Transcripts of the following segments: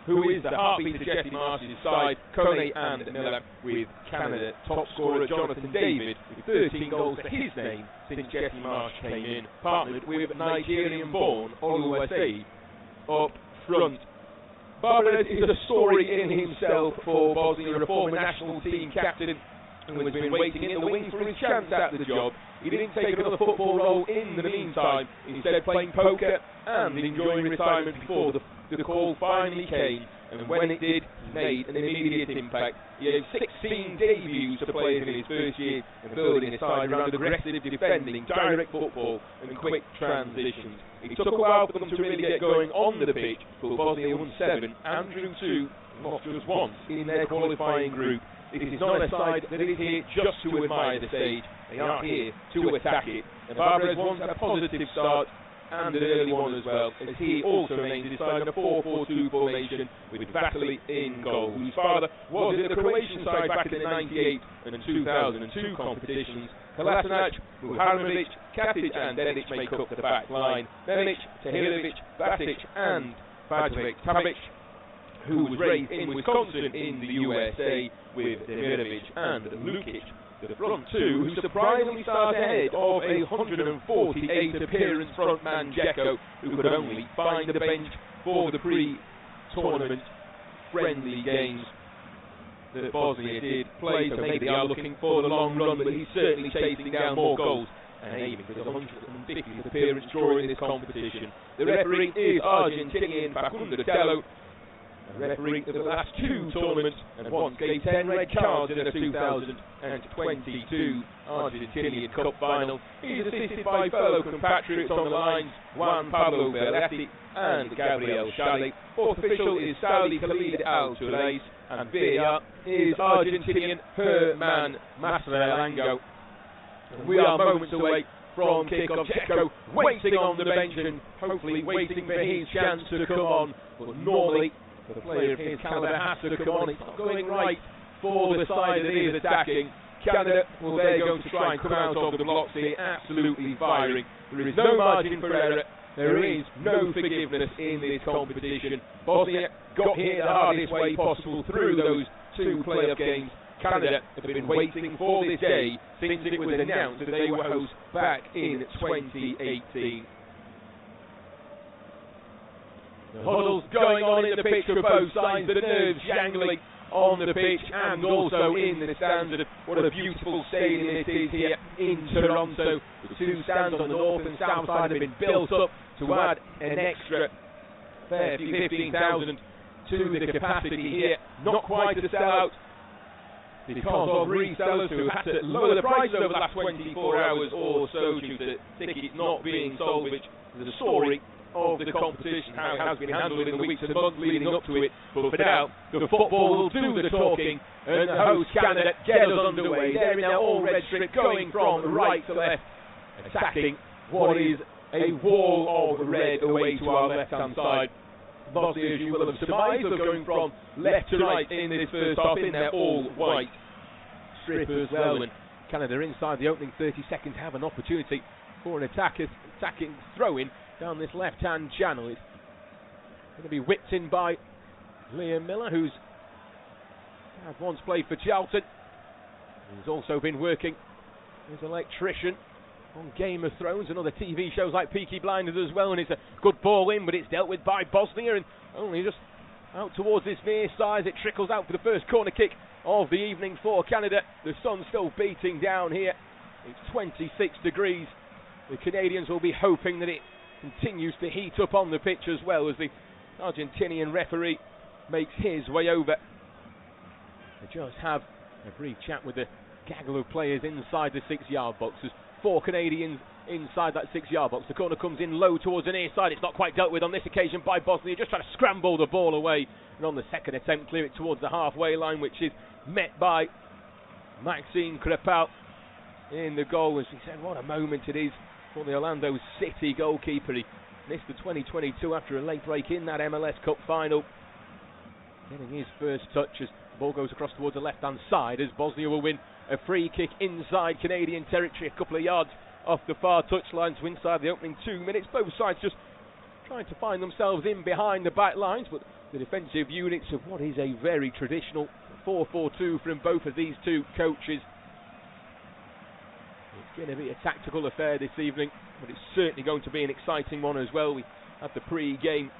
who is the heartbeat of Jesse Marsh's side, Kone and Miller, with Canada top scorer Jonathan Davies with 13 goals to his name since Jesse Marsh came in, partnered with Nigerian-born Oluwase up front. Barbares is a story in himself for Bosnia, a former national team captain who has been waiting in the wings for his chance at the job. He didn't take another football role in the meantime, instead playing poker and enjoying retirement before the call finally came. And when it did, he made an immediate impact. He had 16 debuts to players in his first year and building a side around aggressive defending, direct football and quick transitions. It took a while for them to really get going on the pitch, but Bosnia won 7 and drew 2 and lost just once in their qualifying group. This is not a side that is here just to admire the stage. They are here to attack it. And Barbares wants a positive start and an early one as well, as he also named his side a 4-4-2 formation with Vasily in goal, whose father was at the Croatian side back in the 98 and 2002 competitions. Kolasinac, Muharrimovic, Katic and Dedic make up the back line. Nemec, Tahirovic, Basic and Vajovic, who was raised in Wisconsin in the USA, with Demirovic and Lukic. The front two, who surprisingly start ahead of a 148 appearance frontman Dzeko, who could only find a bench for the pre-tournament friendly games that Bosnia did play, so maybe they are looking for the long run, but he's certainly chasing down more goals and aiming for the 150th appearance during this competition. The referee is Argentinian Facundo Tello, referee of the last 2 tournaments and once gave 10 red cards in the 2022 Argentinian Cup final. He's assisted by fellow compatriots on the lines, Juan Pablo Verletti and Gabriel Schale. Fourth official is Saudi Khalid Al Tulais, and VAR is Argentinian Herman Masrelango. We are moments away from kick-off. Dzeko waiting on the bench and hopefully waiting for his chance to come on, but normally the player of his calibre has to come on. It's not going right for the side that is attacking. Canada, well, they're going to try and come out of the blocks here, absolutely firing. There is no margin for error. There is no forgiveness in this competition. Bosnia got here the hardest way possible through those 2 playoff games. Canada have been waiting for this day since it was announced that they were hosts back in 2018. The huddles going on in the pitch for both sides, the nerves jangling on the pitch and also in the stands. What a beautiful stadium it is here in Toronto. The 2 stands on the north and south side have been built up to add an extra 15,000 to the capacity here. Not quite a sellout because of resellers who had to lower the prices over the last 24 hours or so due to tickets not being sold, which is a story of the competition, how it has been handled in the weeks and months leading up to it. But for now, the football will do the talking, and the host Canada get us underway. They're in their all-red strip, going from right to left, attacking what is a wall of red away to our left-hand side. Bosnia, as you will have surmised, are going from left to right in this first half in their all-white strip as well. And Canada inside the opening 30 seconds have an opportunity for an attacking throw-in down this left-hand channel. It's going to be whipped in by Liam Miller, who's had once played for Charlton. He's also been working as an electrician on Game of Thrones and other TV shows like Peaky Blinders as well, and it's a good ball in, but it's dealt with by Bosnia, and only just out towards this near side. It trickles out for the first corner kick of the evening for Canada. The sun's still beating down here. It's 26 degrees. The Canadians will be hoping that it continues to heat up on the pitch as well as the Argentinian referee makes his way over. They just have a brief chat with the gaggle of players inside the 6-yard box. There's 4 Canadians inside that 6-yard box. The corner comes in low towards the near side. It's not quite dealt with on this occasion by Bosnia, just trying to scramble the ball away, and on the second attempt clear it towards the halfway line, which is met by Maxime Crepal in the goal. As he said, what a moment it is for the Orlando City goalkeeper. He missed the 2022 after a late break in that MLS Cup final, getting his first touch as the ball goes across towards the left-hand side, as Bosnia will win a free kick inside Canadian territory, a couple of yards off the far touchline to inside the opening 2 minutes. Both sides just trying to find themselves in behind the back lines, but the defensive units of what is a very traditional 4-4-2 from both of these two coaches. It's going to be a tactical affair this evening, but it's certainly going to be an exciting one as well. We have the pre-game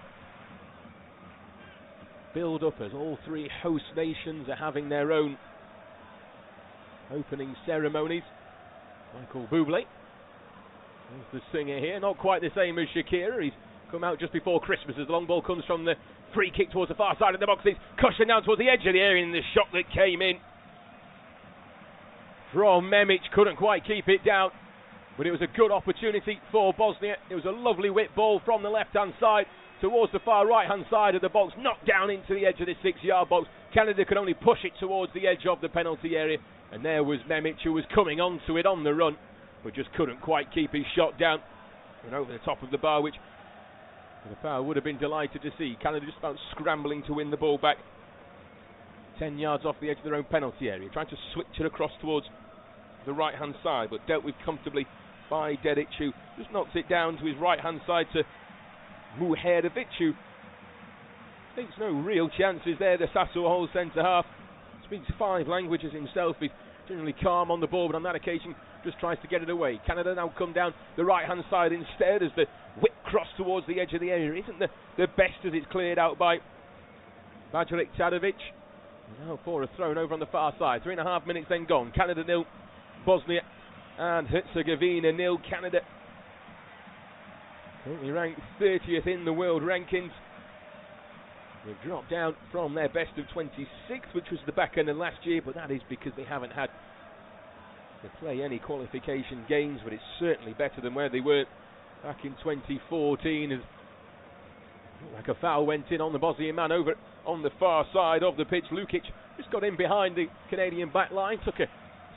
build-up as all three host nations are having their own opening ceremonies. Michael Bublé, there's the singer here, not quite the same as Shakira. He's come out just before Christmas as the long ball comes from the free kick towards the far side of the box. He's cushioned down towards the edge of the area, and the shot that came in from Memic couldn't quite keep it down, but it was a good opportunity for Bosnia. It was a lovely whip ball from the left-hand side towards the far right-hand side of the box, knocked down into the edge of the 6-yard box. Canada could only push it towards the edge of the penalty area, and there was Memic, who was coming onto it on the run, but just couldn't quite keep his shot down and over the top of the bar, which the power would have been delighted to see. Canada just about scrambling to win the ball back 10 yards off the edge of their own penalty area, trying to switch it across towards the right-hand side, but dealt with comfortably by Dedic, who just knocks it down to his right-hand side to Muherovic, who thinks no real chances there. The Sassuolo centre-half speaks 5 languages himself. He's generally calm on the ball, but on that occasion just tries to get it away. Canada now come down the right-hand side instead as the whip cross towards the edge of the area isn't the best as it's cleared out by Bajaric Tadovic. Now for a thrown over on the far side. 3.5 minutes then gone. Canada 0, Bosnia and Herzegovina 0. Canada currently ranked 30th in the world rankings. They've dropped down from their best of 26th, which was the back end of last year, but that is because they haven't had to play any qualification games, but it's certainly better than where they were back in 2014. As like a foul went in on the Bosnian man over on the far side of the pitch. Lukic just got in behind the Canadian back line, took a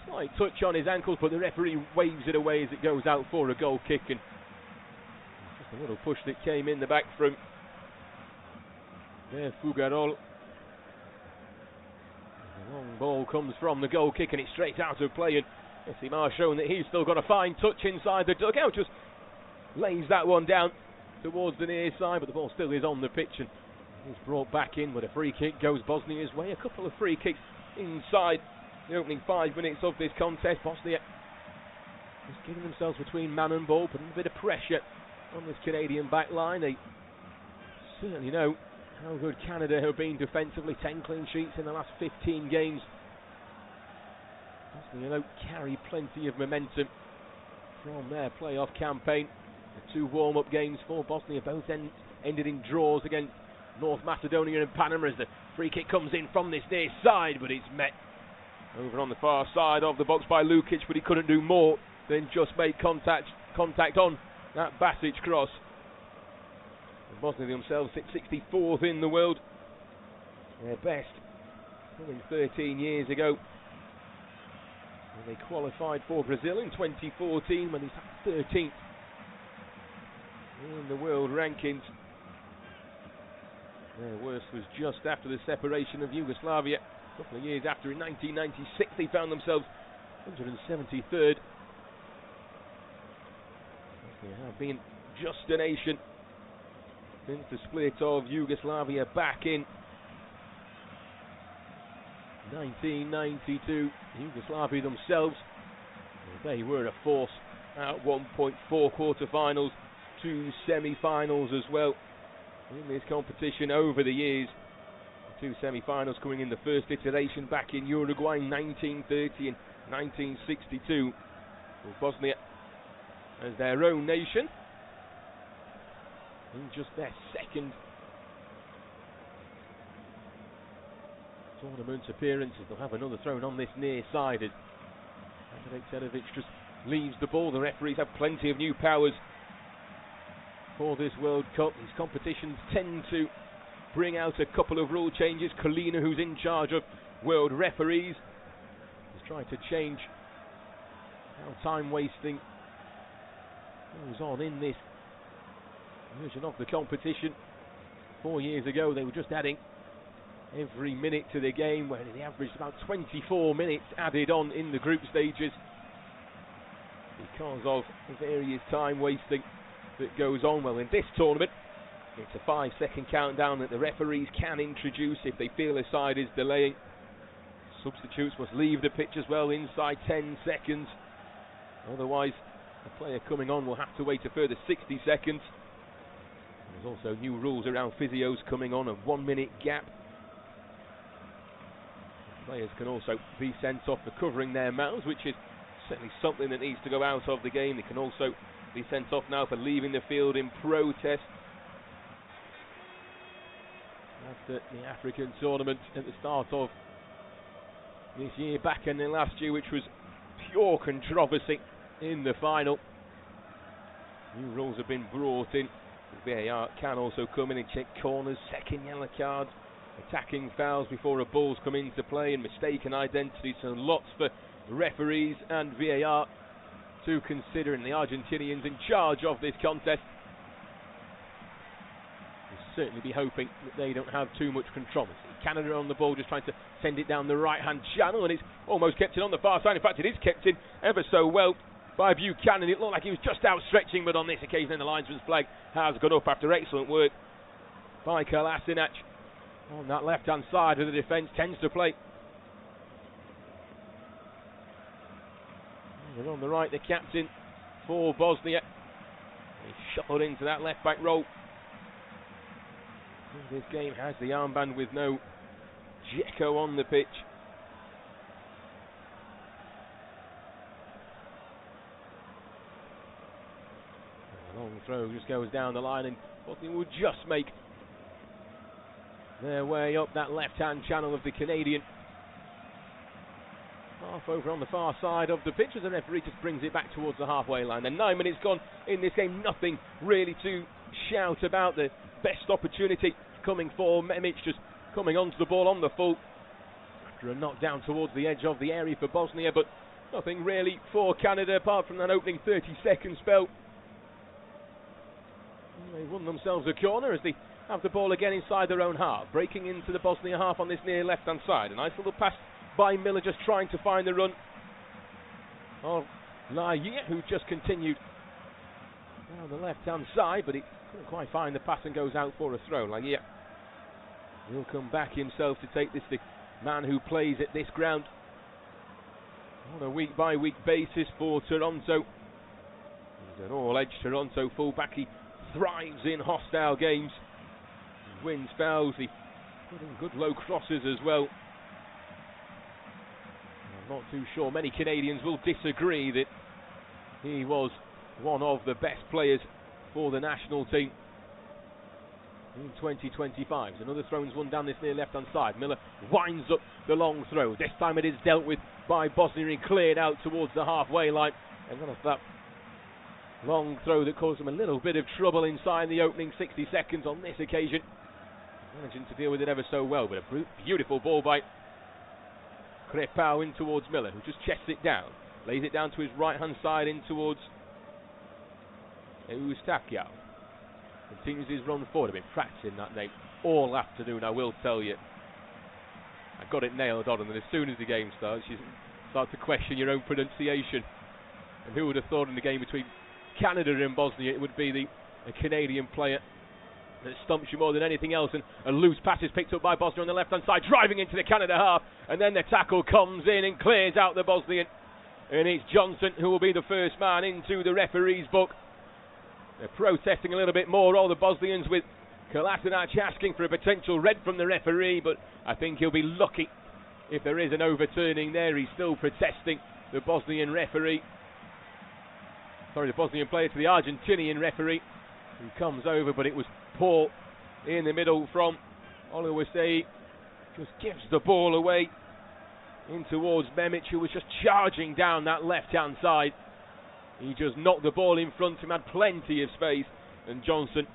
slight touch on his ankles, but the referee waves it away as it goes out for a goal kick, and just a little push that came in the back from there, Fougarol. The long ball comes from the goal kick and it's straight out of play, and Essimar showing that he's still got a fine touch inside the dugout, just lays that one down towards the near side, but the ball still is on the pitch and is brought back in, but a free kick goes Bosnia's way. A couple of free kicks inside the opening 5 minutes of this contest. Bosnia just getting themselves between man and ball, putting a bit of pressure on this Canadian back line. They certainly know how good Canada have been defensively. 10 clean sheets in the last 15 games. Bosnia don't carry plenty of momentum from their playoff campaign. The 2 warm-up games for Bosnia both ended in draws against North Macedonia and Panama, as the free kick comes in from this near side, but it's met over on the far side of the box by Lukic, but he couldn't do more than just make contact on that Basic cross. And Bosnia themselves sit 64th in the world, their best coming 13 years ago when they qualified for Brazil in 2014, when they sat 13th in the world rankings. Their worst was just after the separation of Yugoslavia. A couple of years after, in 1996, they found themselves 173rd. They have been just a nation since the split of Yugoslavia back in 1992. Yugoslavia themselves, they were a force at 1.4 quarter-finals, 2 semi-finals as well in this competition over the years. The 2 semi-finals coming in the first iteration back in Uruguay in 1930 and 1962. Well, Bosnia as their own nation in just their second tournament appearances. They'll have another thrown on this near side as Matchday just leaves the ball. The referees have plenty of new powers for this World Cup. These competitions tend to bring out a couple of rule changes. Colina, who's in charge of world referees, is trying to change how time wasting goes on in this version of the competition. 4 years ago they were just adding every minute to the game, where they averaged about 24 minutes added on in the group stages because of various time wasting that goes on. Well, in this tournament It's a 5-second countdown that the referees can introduce if they feel a side is delaying. Substitutes must leave the pitch as well inside 10 seconds. Otherwise, the player coming on will have to wait a further 60 seconds. There's also new rules around physios coming on, a 1-minute gap. Players can also be sent off for covering their mouths, which is certainly something that needs to go out of the game. They can also be sent off now for leaving the field in protest. After the African tournament at the start of this year, back in the last year, which was pure controversy in the final. New rules have been brought in. The VAR can also come in and check corners, second yellow cards, attacking fouls before a ball's come into play, and mistaken identity. So lots for referees and VAR to consider, and the Argentinians in charge of this contest will certainly be hoping that they don't have too much controversy. Canada on the ball, just trying to send it down the right-hand channel, and it's almost kept in on the far side. In fact, it is kept in ever so well by Buchanan. It looked like he was just outstretching, but on this occasion the linesman's flag has gone up after excellent work by Kolasinac on that left-hand side of the defence. Tends to play. And on the right, the captain for Bosnia. He's shuffled into that left-back role. This game has the armband with no Dzeko on the pitch. A long throw just goes down the line, and Bosnia will just make their way up that left-hand channel of the Canadian. Half over on the far side of the pitch as the referee just brings it back towards the halfway line. Then 9 minutes gone in this game, nothing really to shout about. The best opportunity coming for Memic, just coming onto the ball on the full after a knock down towards the edge of the area for Bosnia, but nothing really for Canada apart from that opening 30-second spell. They won themselves a corner as they have the ball again inside their own half, breaking into the Bosnia half on this near left-hand side. A nice little pass by Miller, just trying to find the run of Laye, who just continued down the left-hand side, but he couldn't quite find the pass and goes out for a throw. Laye will come back himself to take this, the man who plays at this ground on a week-by-week basis for Toronto. He's an all-edge Toronto fullback. He thrives in hostile games. He wins fouls. He put in good low crosses as well. I'm not too sure many Canadians will disagree that he was one of the best players for the national team in 2025. There's another throws one down this near left-hand side. Miller winds up the long throw. This time it is dealt with by Bosnia and cleared out towards the halfway line. And then that long throw that caused him a little bit of trouble inside the opening 60 seconds on this occasion. Managing to deal with it ever so well, but a beautiful ball by Crepau in towards Miller, who just chests it down. Lays it down to his right-hand side in towards Eustachio. Continues his run forward. I've been practicing that name all afternoon, I will tell you. I got it nailed on, and then as soon as the game starts, you start to question your own pronunciation. And who would have thought in the game between Canada and Bosnia it would be a Canadian player that stumps you more than anything else, and a loose pass is picked up by Bosnia on the left-hand side, driving into the Canada half, and then the tackle comes in and clears out the Bosnian, and it's Johnson who will be the first man into the referee's book. They're protesting a little bit more, all the Bosnians, with Kolasinac asking for a potential red from the referee, but I think he'll be lucky if there is an overturning there. He's still protesting, the Bosnian referee. Sorry, the Bosnian player to the Argentinian referee, who comes over, but it was Paul in the middle from Oluwase. Just gives the ball away in towards Memic, who was just charging down that left-hand side. He just knocked the ball in front of him, had plenty of space, and Johnson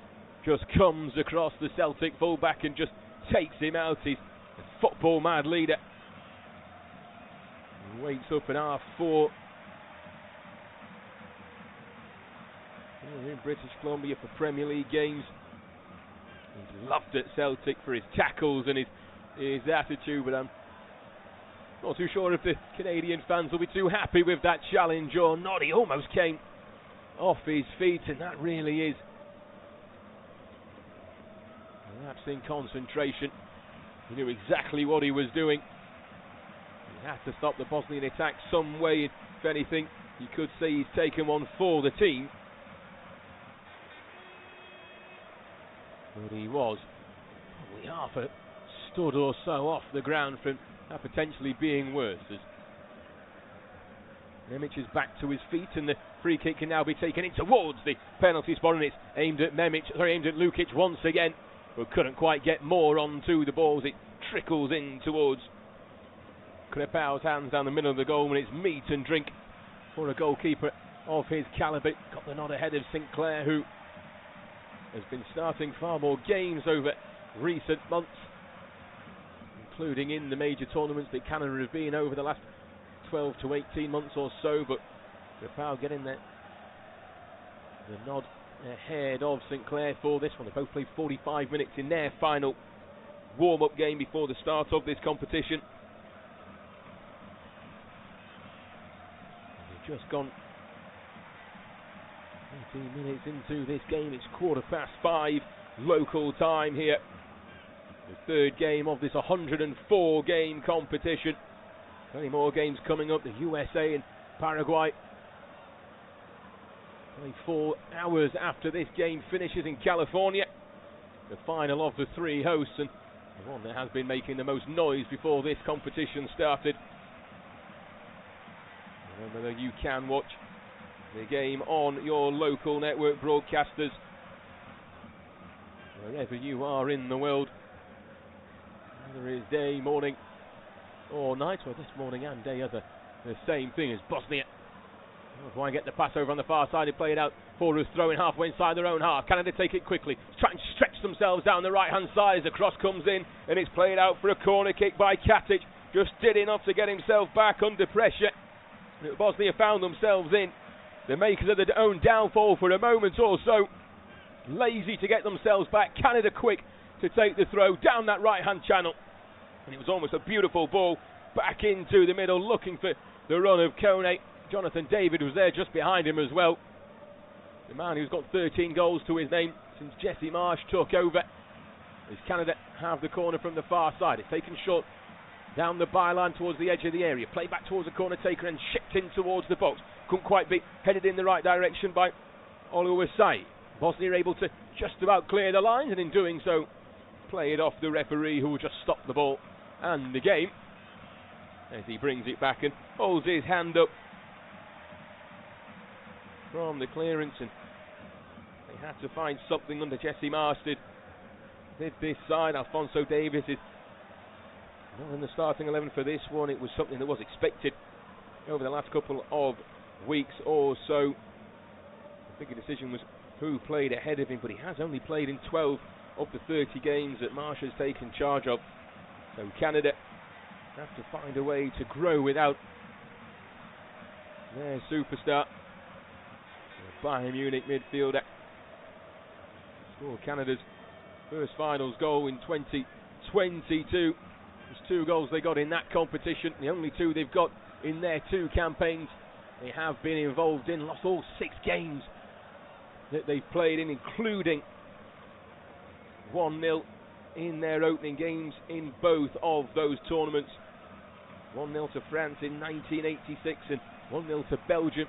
just comes across the Celtic fullback and just takes him out. He's a football-mad leader. He waits up in R4. In British Columbia for Premier League games. He's loved at Celtic for his tackles and his attitude, but I'm not too sure if the Canadian fans will be too happy with that challenge or not. He almost came off his feet, and that really is lapsed in concentration. He knew exactly what he was doing. He had to stop the Bosnian attack some way. If anything, you could say he's taken one for the team. But he was probably half a stud or so off the ground from that potentially being worse. As Memic is back to his feet, and the free kick can now be taken in towards the penalty spot, and it's aimed at aimed at Lukic once again, but couldn't quite get more onto the balls. It trickles in towards Krepau's hands down the middle of the goal, and it's meat and drink for a goalkeeper of his calibre. Got the nod ahead of Sinclair, who has been starting far more games over recent months, including in the major tournaments that Canada have been over the last 12 to 18 months or so. But Krepau getting the nod ahead of Sinclair for this one. They both played 45 minutes in their final warm-up game before the start of this competition. They've just gone 18 minutes into this game. It's 5:15 local time here. The third game of this 104 game competition. Plenty more games coming up. The USA and Paraguay only 4 hours after this game finishes in California. The final of the 3 hosts, and the one that has been making the most noise before this competition started. Remember that you can watch the game on your local network broadcasters wherever you are in the world, whether it's day, morning or night. Well, this morning and day are the same thing as Bosnia. Why get the pass over on the far side? They play it out for us, throwing halfway inside their own half. Canada take it quickly, try and stretch themselves down the right hand side as the cross comes in, and it's played out for a corner kick by Katic. Just did enough to get himself back under pressure. Bosnia found themselves in the makers of their own downfall for a moment or so. Lazy to get themselves back. Canada quick to take the throw down that right hand channel, and it was almost a beautiful ball back into the middle, looking for the run of Kone. Jonathan David was there just behind him as well. The man who's got 13 goals to his name since Jesse Marsh took over. As Canada have the corner from the far side. It's taken short down the byline towards the edge of the area. Play back towards the corner taker and shipped in towards the box. Couldn't quite be headed in the right direction by Oluwasai. Bosnia able to just about clear the lines, and in doing so play it off the referee, who will just stop the ball and the game as he brings it back and holds his hand up from the clearance. And they had to find something under Jesse Marsh did this side. Alphonso Davies is not in the starting 11 for this one. It was something that was expected over the last couple of weeks or so. The bigger decision was who played ahead of him, but he has only played in 12 of the 30 games that Marsh has taken charge of. So Canada have to find a way to grow without their superstar. The Bayern Munich midfielder scored Canada's first finals goal in 2022. There's 2 goals they got in that competition, the only 2 they've got in their 2 campaigns they have been involved in. Lost all 6 games that they've played in, including 1-0 in their opening games in both of those tournaments. 1-0 to France in 1986 and 1-0 to Belgium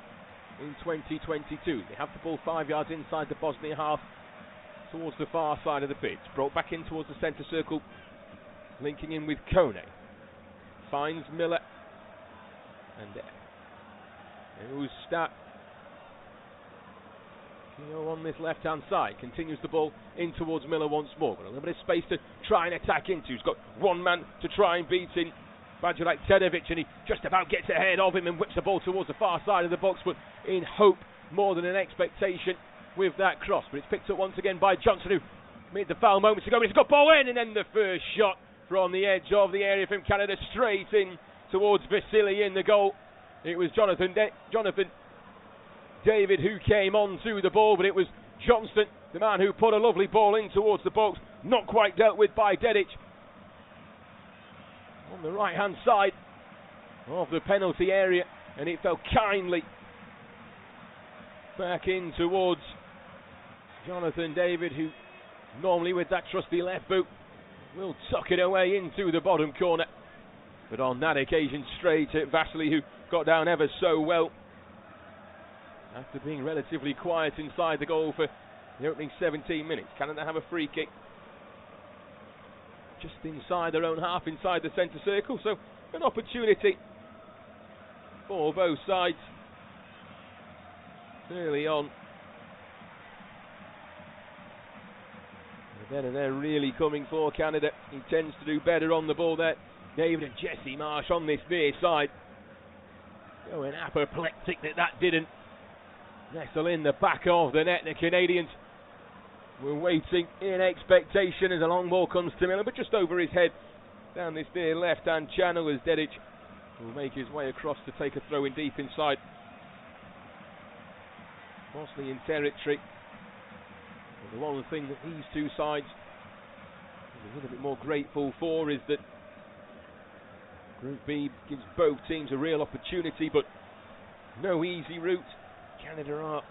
in 2022. They have the ball 5 yards inside the Bosnia half towards the far side of the pitch. Brought back in towards the centre circle, linking in with Kone. Finds Miller, and Ustad on this left hand side continues the ball in towards Miller once more. Got a little bit of space to try and attack into. He's got one man to try and beat in Bajulak Tedovic, and he just about gets ahead of him and whips the ball towards the far side of the box, but in hope more than an expectation with that cross. But it's picked up once again by Johnson, who made the foul moments ago. He's got ball in, and then the first shot from the edge of the area from Canada straight in towards Vasily in the goal. It was Jonathan David who came on to the ball, but it was Johnston, the man who put a lovely ball in towards the box, not quite dealt with by Dedic. On the right hand side of the penalty area, and it fell kindly back in towards Jonathan David, who normally with that trusty left boot, will tuck it away into the bottom corner. But on that occasion, straight at Vasily, who got down ever so well. After being relatively quiet inside the goal for the opening 17 minutes, Canada have a free kick. Just inside their own half, inside the centre circle, so an opportunity for both sides early on. The better they're really coming for Canada. He tends to do better on the ball there. David and Jesse Marsh on this near side. Going apoplectic that didn't nestle in the back of the net. The Canadians were waiting in expectation as a long ball comes to Miller, but just over his head down this near left-hand channel as Dedic will make his way across to take a throw in deep inside Bosnian territory. And the one thing that these two sides are a little bit more grateful for is that Group B gives both teams a real opportunity, but no easy route. Canada are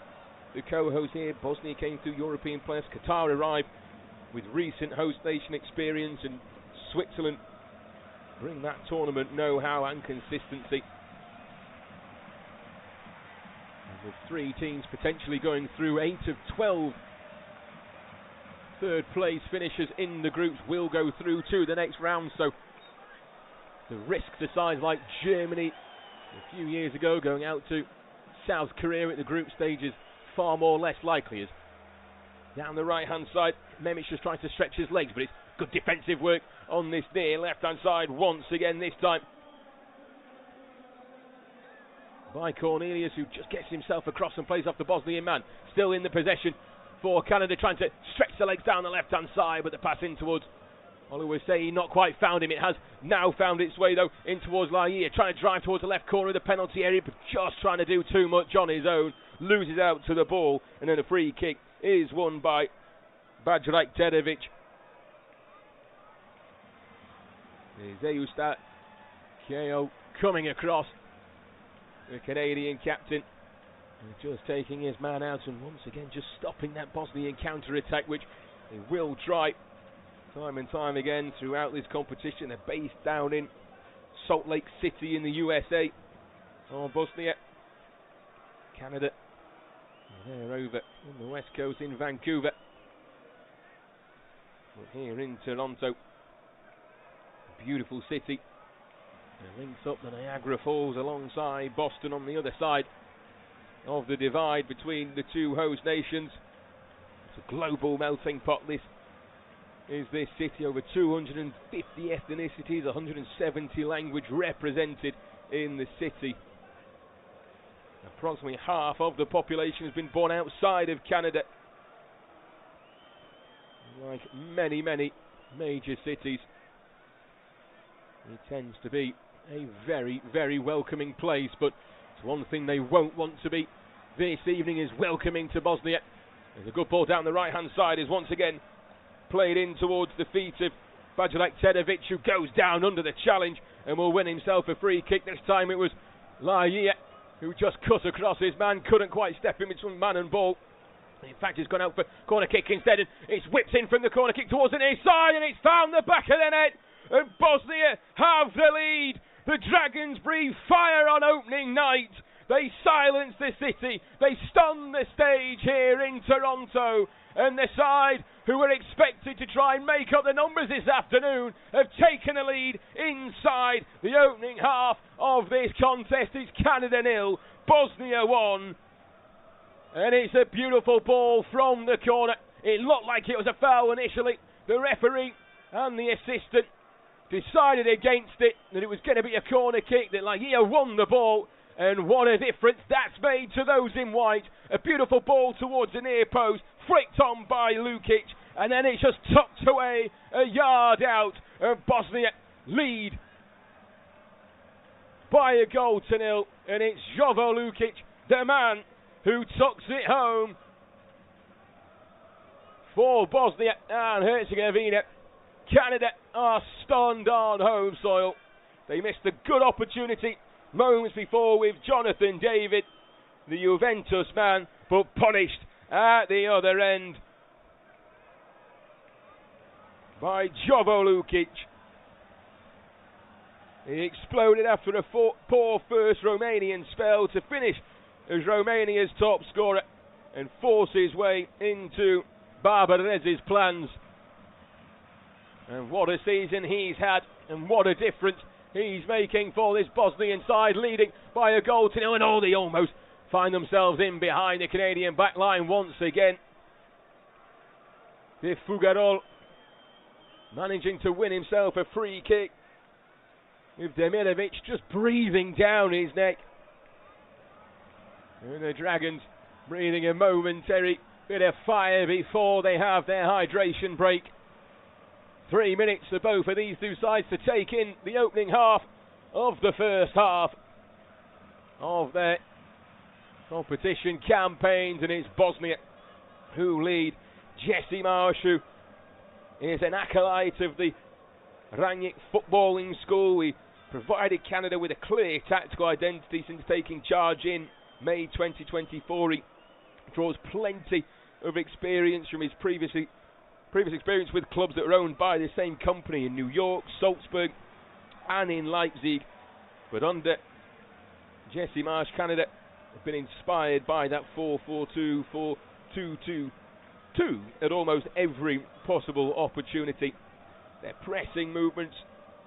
the co-host here. Bosnia came through European players. Qatar arrived with recent host nation experience, and Switzerland bring that tournament know-how and consistency. And with 3 teams potentially going through, 8 of 12 third place finishers in the groups will go through to the next round, so the risk to sides like Germany a few years ago going out to South Korea at the group stage is far more less likely. As down the right hand side, Memic just trying to stretch his legs, but it's good defensive work on this near left hand side once again, this time by Cornelius, who just gets himself across and plays off the Bosnian man. Still in the possession for Canada, trying to stretch the legs down the left hand side, but the pass in towards Oluwaseyi, not quite found him. It has now found its way though in towards Laia, trying to drive towards the left corner of the penalty area, but just trying to do too much on his own. Loses out to the ball, and then a free kick is won by Bajrakterovic. Zeustat Keo coming across, the Canadian captain, just taking his man out and once again just stopping that Bosnian counter-attack, which they will try time and time again throughout this competition. They're based down in Salt Lake City in the USA. Bosnia, Canada, they're over on the west coast in Vancouver. But here in Toronto, a beautiful city. It links up the Niagara Falls alongside Boston on the other side of the divide between the two host nations. It's a global melting pot. This is this city. Over 250 ethnicities, 170 languages represented in the city. Approximately half of the population has been born outside of Canada. Like many, many major cities, it tends to be a very, very welcoming place, but it's one thing they won't want to be this evening is welcoming to Bosnia. There's a good ball down the right hand side, is once again played in towards the feet of Bajrakterovic, who goes down under the challenge and will win himself a free kick. This time it was Laia who just cut across his man, couldn't quite step in between man and ball. In fact, he's gone out for corner kick instead, and it's whipped in from the corner kick towards the near side, and it's found the back of the net, and Bosnia have the lead. The Dragons breathe fire on opening night. They silence the city. They stun the stage here in Toronto. And the side who were expected to try and make up the numbers this afternoon have taken a lead inside the opening half of this contest. It's Canada 0, Bosnia 1. And it's a beautiful ball from the corner. It looked like it was a foul initially. The referee and the assistant decided against it, that it was going to be a corner kick, that Laia won the ball. And what a difference that's made to those in white. A beautiful ball towards the near post, flicked on by Lukic, and then it's just tucked away a yard out. And Bosnia lead by a goal to 0. And it's Jovo Lukic, the man who tucks it home for Bosnia and Herzegovina. Canada are stunned on home soil. They missed a good opportunity moments before with Jonathan David, the Juventus man, but punished at the other end by Jovo Lukic. He exploded after a poor first Romanian spell to finish as Romania's top scorer and force his way into Barbarez's plans. And what a season he's had, and what a difference he's making for this Bosnian side, leading by a goal to nil, and they almost find themselves in behind the Canadian back line once again. De Fugaro managing to win himself a free kick, with Demirovic just breathing down his neck. And the Dragons breathing a momentary bit of fire before they have their hydration break. 3 minutes for both of these two sides to take in the opening half of the first half of their competition campaigns, and it's Bosnia who lead. Jesse Marsh, who is an acolyte of the Ranjik footballing school. He provided Canada with a clear tactical identity since taking charge in May 2024. He draws plenty of experience from his previous experience with clubs that are owned by the same company in New York, Salzburg and in Leipzig. But under Jesse Marsh, Canada have been inspired by that 4-4-2, 4-2-2-2 at almost every possible opportunity. Their pressing movements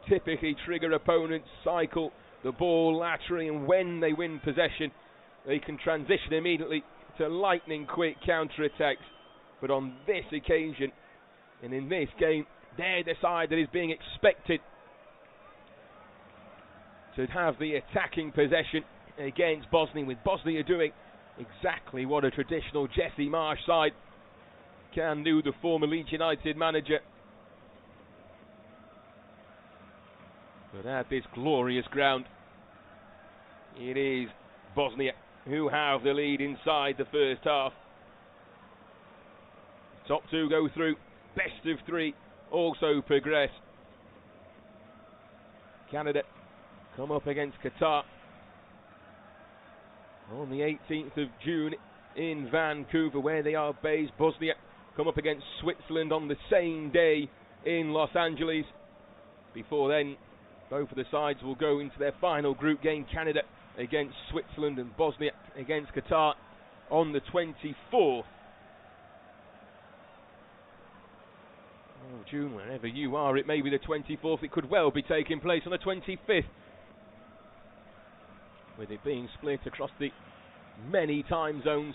typically trigger opponents, cycle the ball laterally, and when they win possession they can transition immediately to lightning quick counter-attacks. But on this occasion and in this game, they're the side that is being expected to have the attacking possession against Bosnia, with Bosnia doing exactly what a traditional Jesse Marsh side can do, the former Leeds United manager. But at this glorious ground, it is Bosnia who have the lead inside the first half. Top two go through, best of three also progress. Canada come up against Qatar on the 18th of June in Vancouver, where they are based. Bosnia come up against Switzerland on the same day in Los Angeles. Before then, both of the sides will go into their final group game, Canada against Switzerland and Bosnia against Qatar on the 24th of June. Wherever you are, it may be the 24th, it could well be taking place on the 25th, with it being split across the many time zones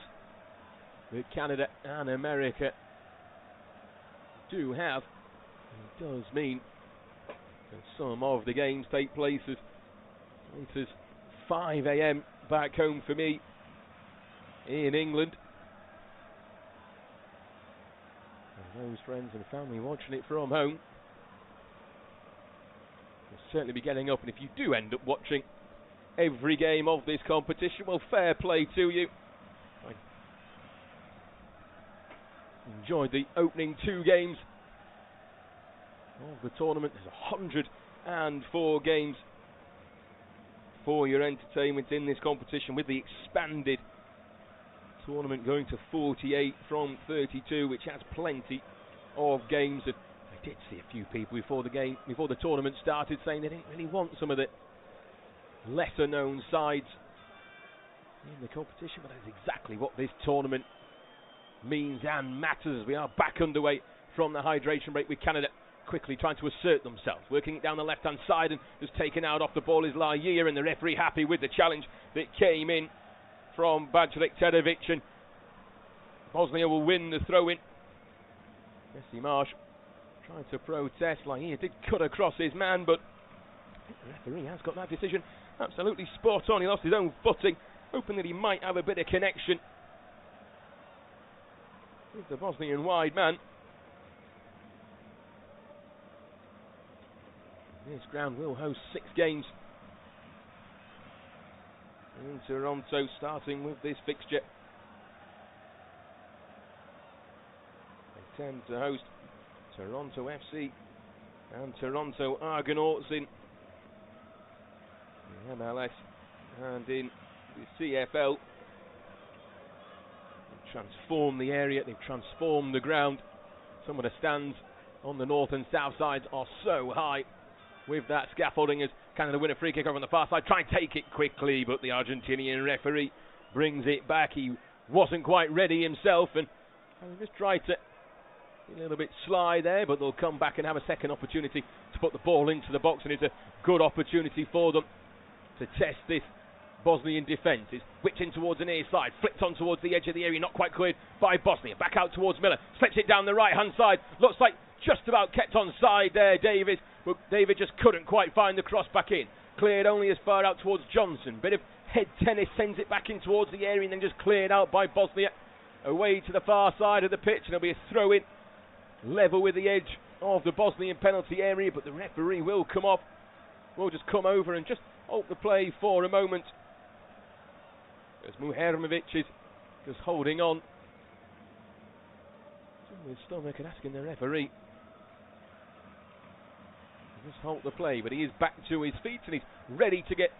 that Canada and America do have. It does mean that some of the games take place as late as 5 AM back home for me in England. And those friends and family watching it from home will certainly be getting up, and if you do end up watching every game of this competition, well, fair play to you. I enjoyed the opening two games of the tournament. There's 104 games for your entertainment in this competition, with the expanded tournament going to 48 from 32, which has plenty of games. And I did see a few people before the tournament started saying they didn't really want some of the lesser known sides in the competition, but that's exactly what this tournament means and matters. We are back underway from the hydration break, with Canada quickly trying to assert themselves, working it down the left hand side, and just taken out off the ball is Laia, and the referee happy with the challenge that came in from Bajlik Terovic, and Bosnia will win the throw in. Jesse Marsh trying to protest. Laia did cut across his man, but the referee has got that decision absolutely spot on. He lost his own footing, hoping that he might have a bit of connection with the Bosnian wide man. This ground will host 6 games in Toronto, starting with this fixture. They tend to host Toronto FC and Toronto Argonauts in the MLS and in the CFL. They've transformed the area, they've transformed the ground. Some of the stands on the north and south sides are so high with that scaffolding as Canada win a free kick over on the far side. Try and take it quickly, but the Argentinian referee brings it back. He wasn't quite ready himself, and just tried to be a little bit sly there, but they'll come back and have a second opportunity to put the ball into the box, and it's a good opportunity for them to test this Bosnian defence. It's whipped in towards the near side, flicked on towards the edge of the area, not quite cleared by Bosnia. Back out towards Miller, slips it down the right-hand side. Looks like just about kept on side there, Davies, but David just couldn't quite find the cross back in. Cleared only as far out towards Johnson. Bit of head tennis, sends it back in towards the area and then just cleared out by Bosnia. Away to the far side of the pitch, and it'll be a throw-in level with the edge of the Bosnian penalty area, but the referee will come off. We'll just come over and just halt the play for a moment, as Muhermovic is just holding on with his stomach and asking the referee to just halt the play, but he is back to his feet and he's ready to get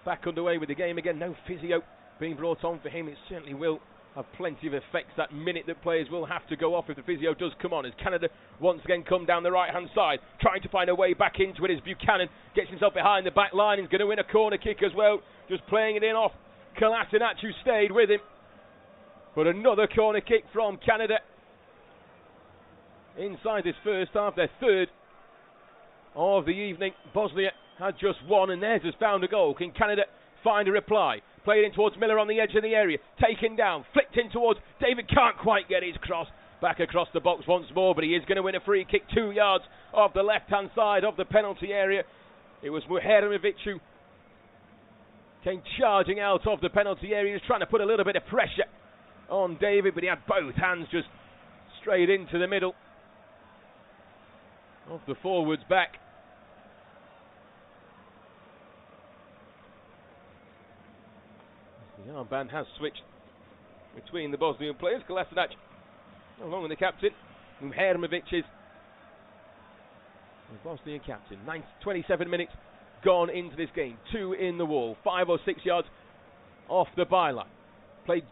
back underway with the game again. No physio being brought on for him. It certainly will have plenty of effects that minute that players will have to go off if the physio does come on, as Canada once again come down the right hand side, trying to find a way back into it as Buchanan gets himself behind the back line. He's going to win a corner kick as well, just playing it in off Kolasinac, who stayed with him. But another corner kick from Canada inside this first half, their third of the evening. Bosnia had just one, and theirs has found a goal. Can Canada find a reply? Played in towards Miller on the edge of the area, taken down, flicked in towards David, can't quite get his cross back across the box once more, but he is going to win a free kick 2 yards off the left hand side of the penalty area. It was Muhermovic who came charging out of the penalty area, just trying to put a little bit of pressure on David, but he had both hands just straight into the middle of the forwards back. The armband has switched between the Bosnian players. Kolasinac along with the captain. Muhermovic is the Bosnian captain. 27 minutes gone into this game. 2 in the wall. 5 or 6 yards off the byline. Played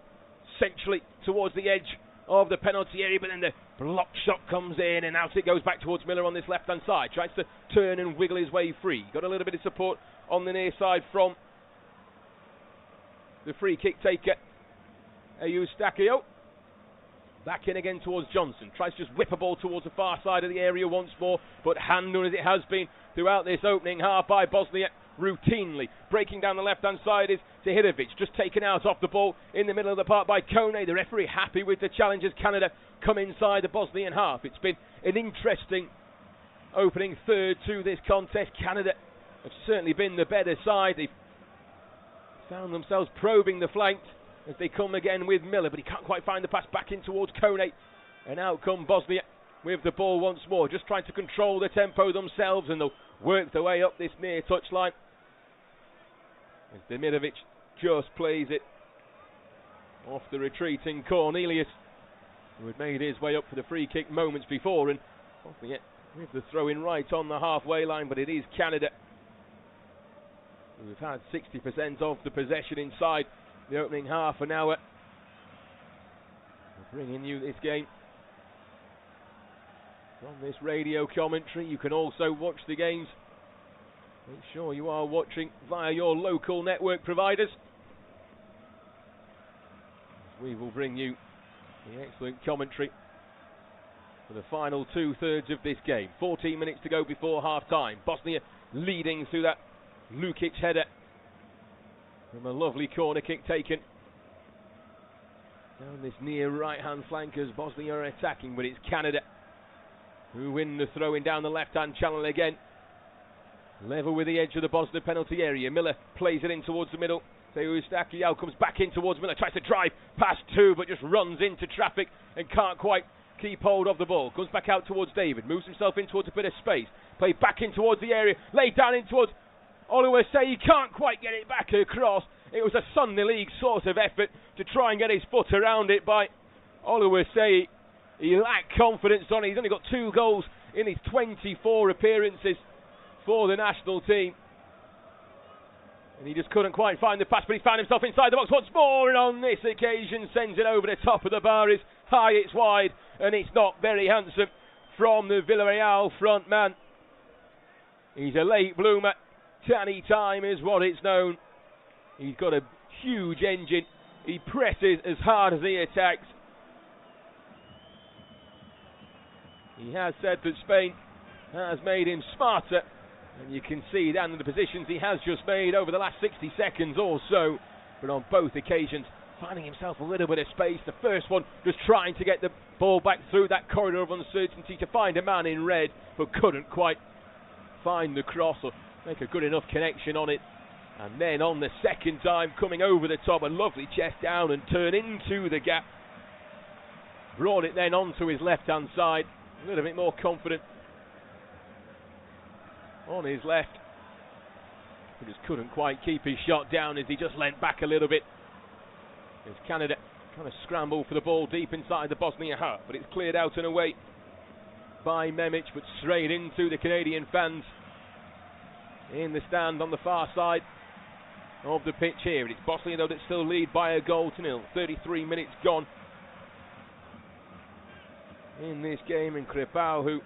centrally towards the edge of the penalty area, but then the block shot comes in and out it goes back towards Miller on this left hand side. Tries to turn and wiggle his way free. Got a little bit of support on the near side from the free kick taker, Eustáquio. Back in again towards Johnson. Tries to just whip a ball towards the far side of the area once more, but handled as it has been throughout this opening half by Bosnia routinely. Breaking down the left-hand side is Zahirovic, just taken out off the ball in the middle of the park by Kone. The referee happy with the challenge as Canada come inside the Bosnian half. It's been an interesting opening third to this contest. Canada have certainly been the better side. They've found themselves probing the flanks as they come again with Miller, but he can't quite find the pass back in towards Kone. And out come Bosnia with the ball once more, just trying to control the tempo themselves, and they'll work their way up this near touchline. As Demirovic just plays it off the retreating Cornelius, who had made his way up for the free kick moments before, and Bosnia with the throw-in right on the halfway line, but it is Canada who have had 60% of the possession inside the opening half an hour. We're bringing you this game from this radio commentary. You can also watch the games. Make sure you are watching via your local network providers. We will bring you the excellent commentary for the final 2/3 of this game. 14 minutes to go before half time. Bosnia leading through that Lukic header from a lovely corner kick taken down this near right hand flank as Bosnia are attacking, but it's Canada who win the throw-in down the left hand channel again. Level with the edge of the Bosnia penalty area. Miller plays it in towards the middle. Eustáquio comes back in towards Miller, tries to drive past two, but just runs into traffic and can't quite keep hold of the ball. Comes back out towards David, moves himself in towards a bit of space. Play back in towards the area, laid down in towards Oluwaseyi. He can't quite get it back across. It was a Sunday League sort of effort to try and get his foot around it by Oluwaseyi. He lacked confidence on it. He's only got 2 goals in his 24 appearances for the national team. And he just couldn't quite find the pass, but he found himself inside the box once more, and on this occasion sends it over the top of the bar. It's high, it's wide, and it's not very handsome from the Villarreal front man. He's a late bloomer. Tanny time is what it's known. He's got a huge engine. He presses as hard as he attacks. He has said that Spain has made him smarter, and you can see that in the positions he has just made over the last 60 seconds or so. But on both occasions, finding himself a little bit of space. The first one just trying to get the ball back through that corridor of uncertainty to find a man in red, but couldn't quite find the cross or make a good enough connection on it. And then on the second time, coming over the top, a lovely chest down and turn into the gap. Brought it then onto his left-hand side, a little bit more confident on his left. He just couldn't quite keep his shot down as he just leant back a little bit. As Canada kind of scramble for the ball deep inside the Bosnia half, but it's cleared out and away by Memic, but straight into the Canadian fans in the stand on the far side of the pitch here. It's Bosnia though that still lead by a goal to nil. 33 minutes gone in this game, and Crepau, who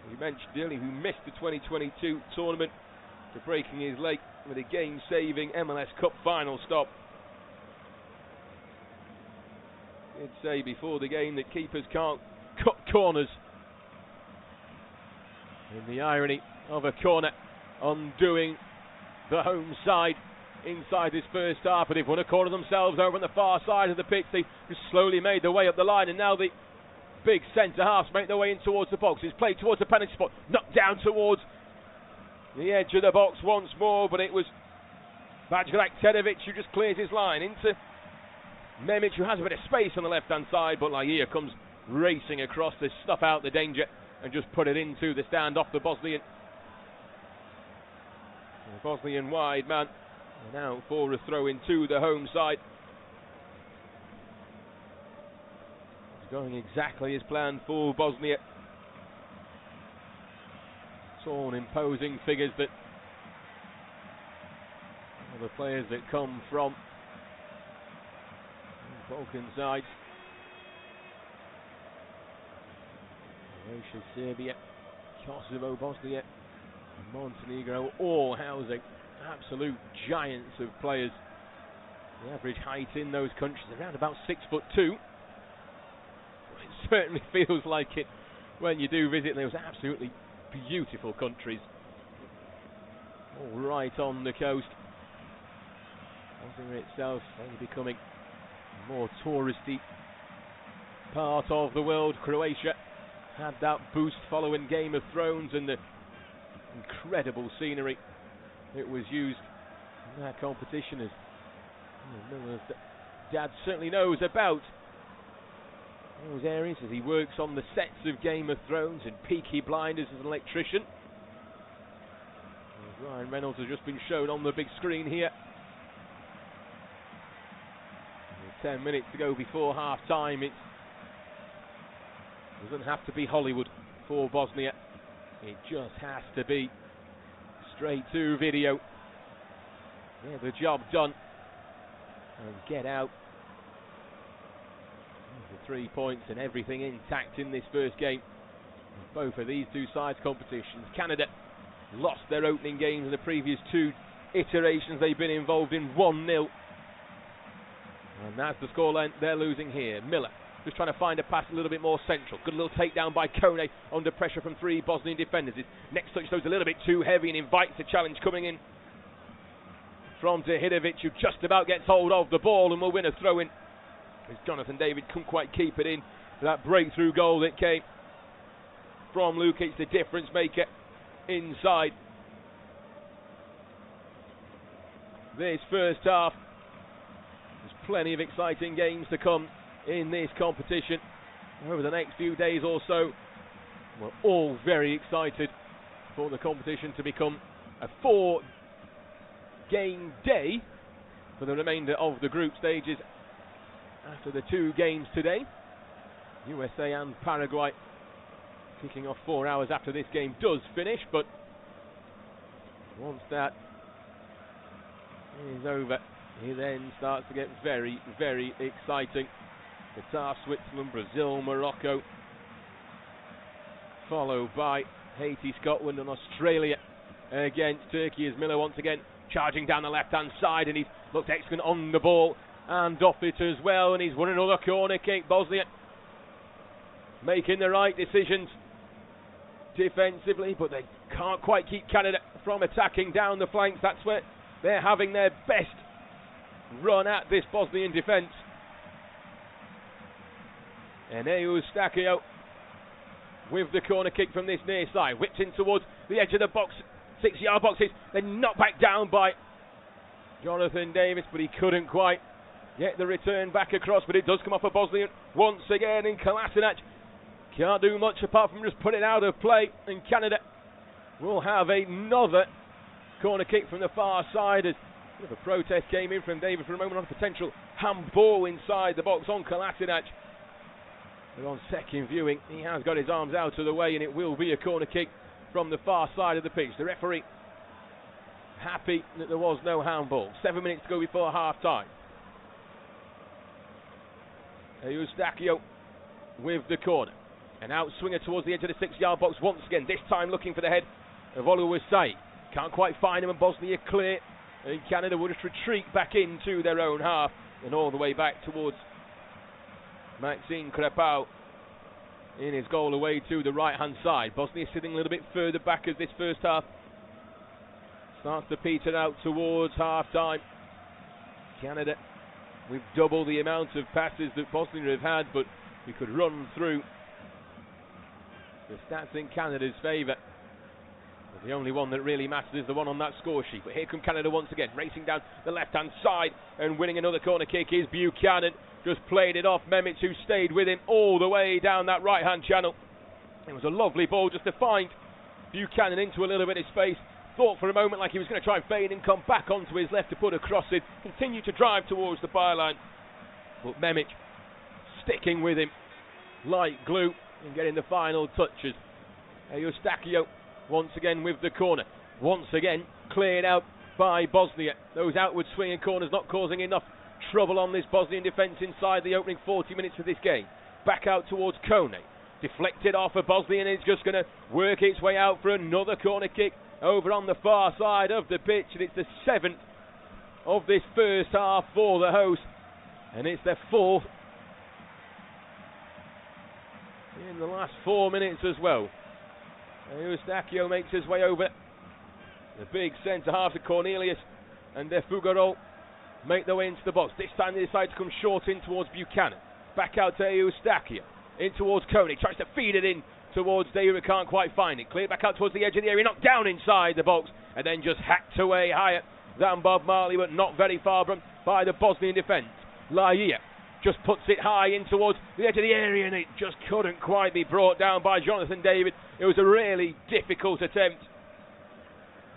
we mentioned earlier, who missed the 2022 tournament for breaking his leg with a game-saving MLS Cup final stop. Did say before the game that keepers can't cut corners. And the irony of a corner undoing the home side inside this first half, but they've won a corner themselves over on the far side of the pitch. They just slowly made their way up the line, and now the big centre halves make their way in towards the box. It's played towards the penalty spot, knocked down towards the edge of the box once more, but it was Vaclav Tedevic who just clears his line into Memic, who has a bit of space on the left-hand side, but Lahir comes racing across to snuff out the danger and just put it into the stand off the Bosnian. The Bosnian wide man, and now for a throw into the home side. It's going exactly as planned for Bosnia. Tall, imposing figures that are the players that come from Balkan sides. Croatia, Serbia, Kosovo, Bosnia, and Montenegro, all housing absolute giants of players. The average height in those countries is around about 6'2". It certainly feels like it when you do visit those absolutely beautiful countries. All right on the coast. Bosnia itself only becoming a more touristy part of the world. Croatia had that boost following Game of Thrones and the incredible scenery it was used in that competition, as Miller's dad certainly knows about those areas as he works on the sets of Game of Thrones and Peaky Blinders as an electrician. And Ryan Reynolds has just been shown on the big screen here. And 10 minutes to go before half time. It doesn't have to be Hollywood for Bosnia, it just has to be straight to video. Get the job done and get out the 3 points and everything intact in this first game. Both of these two sides' competitions. Canada lost their opening games in the previous two iterations they've been involved in 1-0. And that's the scoreline they're losing here. Miller just trying to find a pass a little bit more central. Good little takedown by Kone under pressure from three Bosnian defenders. His next touch goes a little bit too heavy and invites a challenge coming in from Dahidovic, who just about gets hold of the ball and will win a throw-in. As Jonathan David couldn't quite keep it in for that breakthrough goal that came from Lukic, the difference maker inside this first half. There's plenty of exciting games to come in this competition over the next few days or so. We're all very excited for the competition to become a 4-game day for the remainder of the group stages after the 2 games today. USA and Paraguay kicking off 4 hours after this game does finish, but once that is over, it then starts to get very, very exciting. Qatar, Switzerland, Brazil, Morocco, followed by Haiti, Scotland and Australia against Turkey, as Miller once again charging down the left-hand side, and he's looked excellent on the ball and off it as well, and he's won another corner kick. Bosnia making the right decisions defensively, but they can't quite keep Canada from attacking down the flanks. That's where they're having their best run at this Bosnian defence. And Eustachio with the corner kick from this near side, whipped in towards the edge of the box, 6-yard boxes, then knocked back down by Jonathan Davies, but he couldn't quite get the return back across, but it does come off a Bosnian once again, in Kolasinac can't do much apart from just put it out of play, and Canada will have another corner kick from the far side, as a bit of a protest came in from David for a moment on a potential handball inside the box on Kolasinac. But on second viewing, he has got his arms out of the way, and it will be a corner kick from the far side of the pitch. The referee happy that there was no handball. 7 minutes to go before half time. Eustachio with the corner. An outswinger towards the edge of the 6-yard box once again, this time looking for the head of Oluwaseyi. Can't quite find him, and Bosnia clear. And Canada will just retreat back into their own half and all the way back towards Maxime Crepau in his goal away to the right-hand side. Bosnia sitting a little bit further back as this first half starts to peter out towards half-time. Canada with double the amount of passes that Bosnia have had, but we could run through the stats in Canada's favour. But the only one that really matters is the one on that score sheet. But here come Canada once again, racing down the left-hand side and winning another corner kick is Buchanan. Just played it off Memic, who stayed with him all the way down that right-hand channel. It was a lovely ball just to find Buchanan into a little bit of space. Thought for a moment like he was going to try and fade and come back onto his left to put a cross in. Continue to drive towards the byline. But Memic sticking with him like glue and getting the final touches. Eustachio once again with the corner. Once again cleared out by Bosnia. Those outward swinging corners not causing enough trouble on this Bosnian defence inside the opening 40 minutes of this game. Back out towards Kone. Deflected off of Bosnia, and it's just going to work its way out for another corner kick over on the far side of the pitch. And it's the 7th of this first half for the host. And it's their 4th in the last 4 minutes as well. Eustachio makes his way over the big centre half to Cornelius, and De Fougerolles make their way into the box. This time they decide to come short in towards Buchanan. Back out to Eustachio. In towards Coney. Tries to feed it in towards Davies. Can't quite find it. Clear back out towards the edge of the area. Knocked down inside the box. And then just hacked away higher than Bob Marley, but not very far from by the Bosnian defence. Laia just puts it high in towards the edge of the area, and it just couldn't quite be brought down by Jonathan Davies. It was a really difficult attempt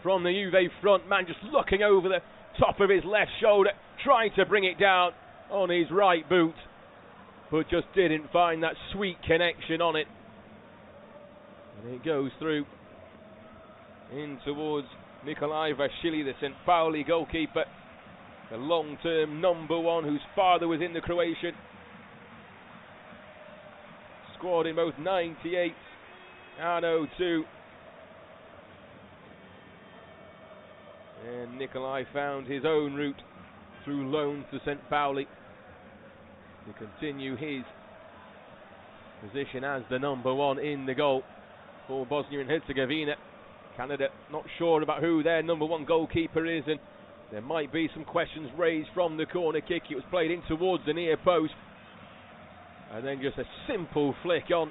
from the Juve front man, just looking over the top of his left shoulder, trying to bring it down on his right boot, but just didn't find that sweet connection on it. And it goes through in towards Nikolai Vashili, the St. Pauli goalkeeper, the long-term number one, whose father was in the Croatian squad in both 98 and 02. And Nikolai found his own route through loan to St. Pauli to continue his position as the number one in the goal for Bosnia and Herzegovina. Canada not sure about who their number one goalkeeper is, and there might be some questions raised from the corner kick. It was played in towards the near post, and then just a simple flick on,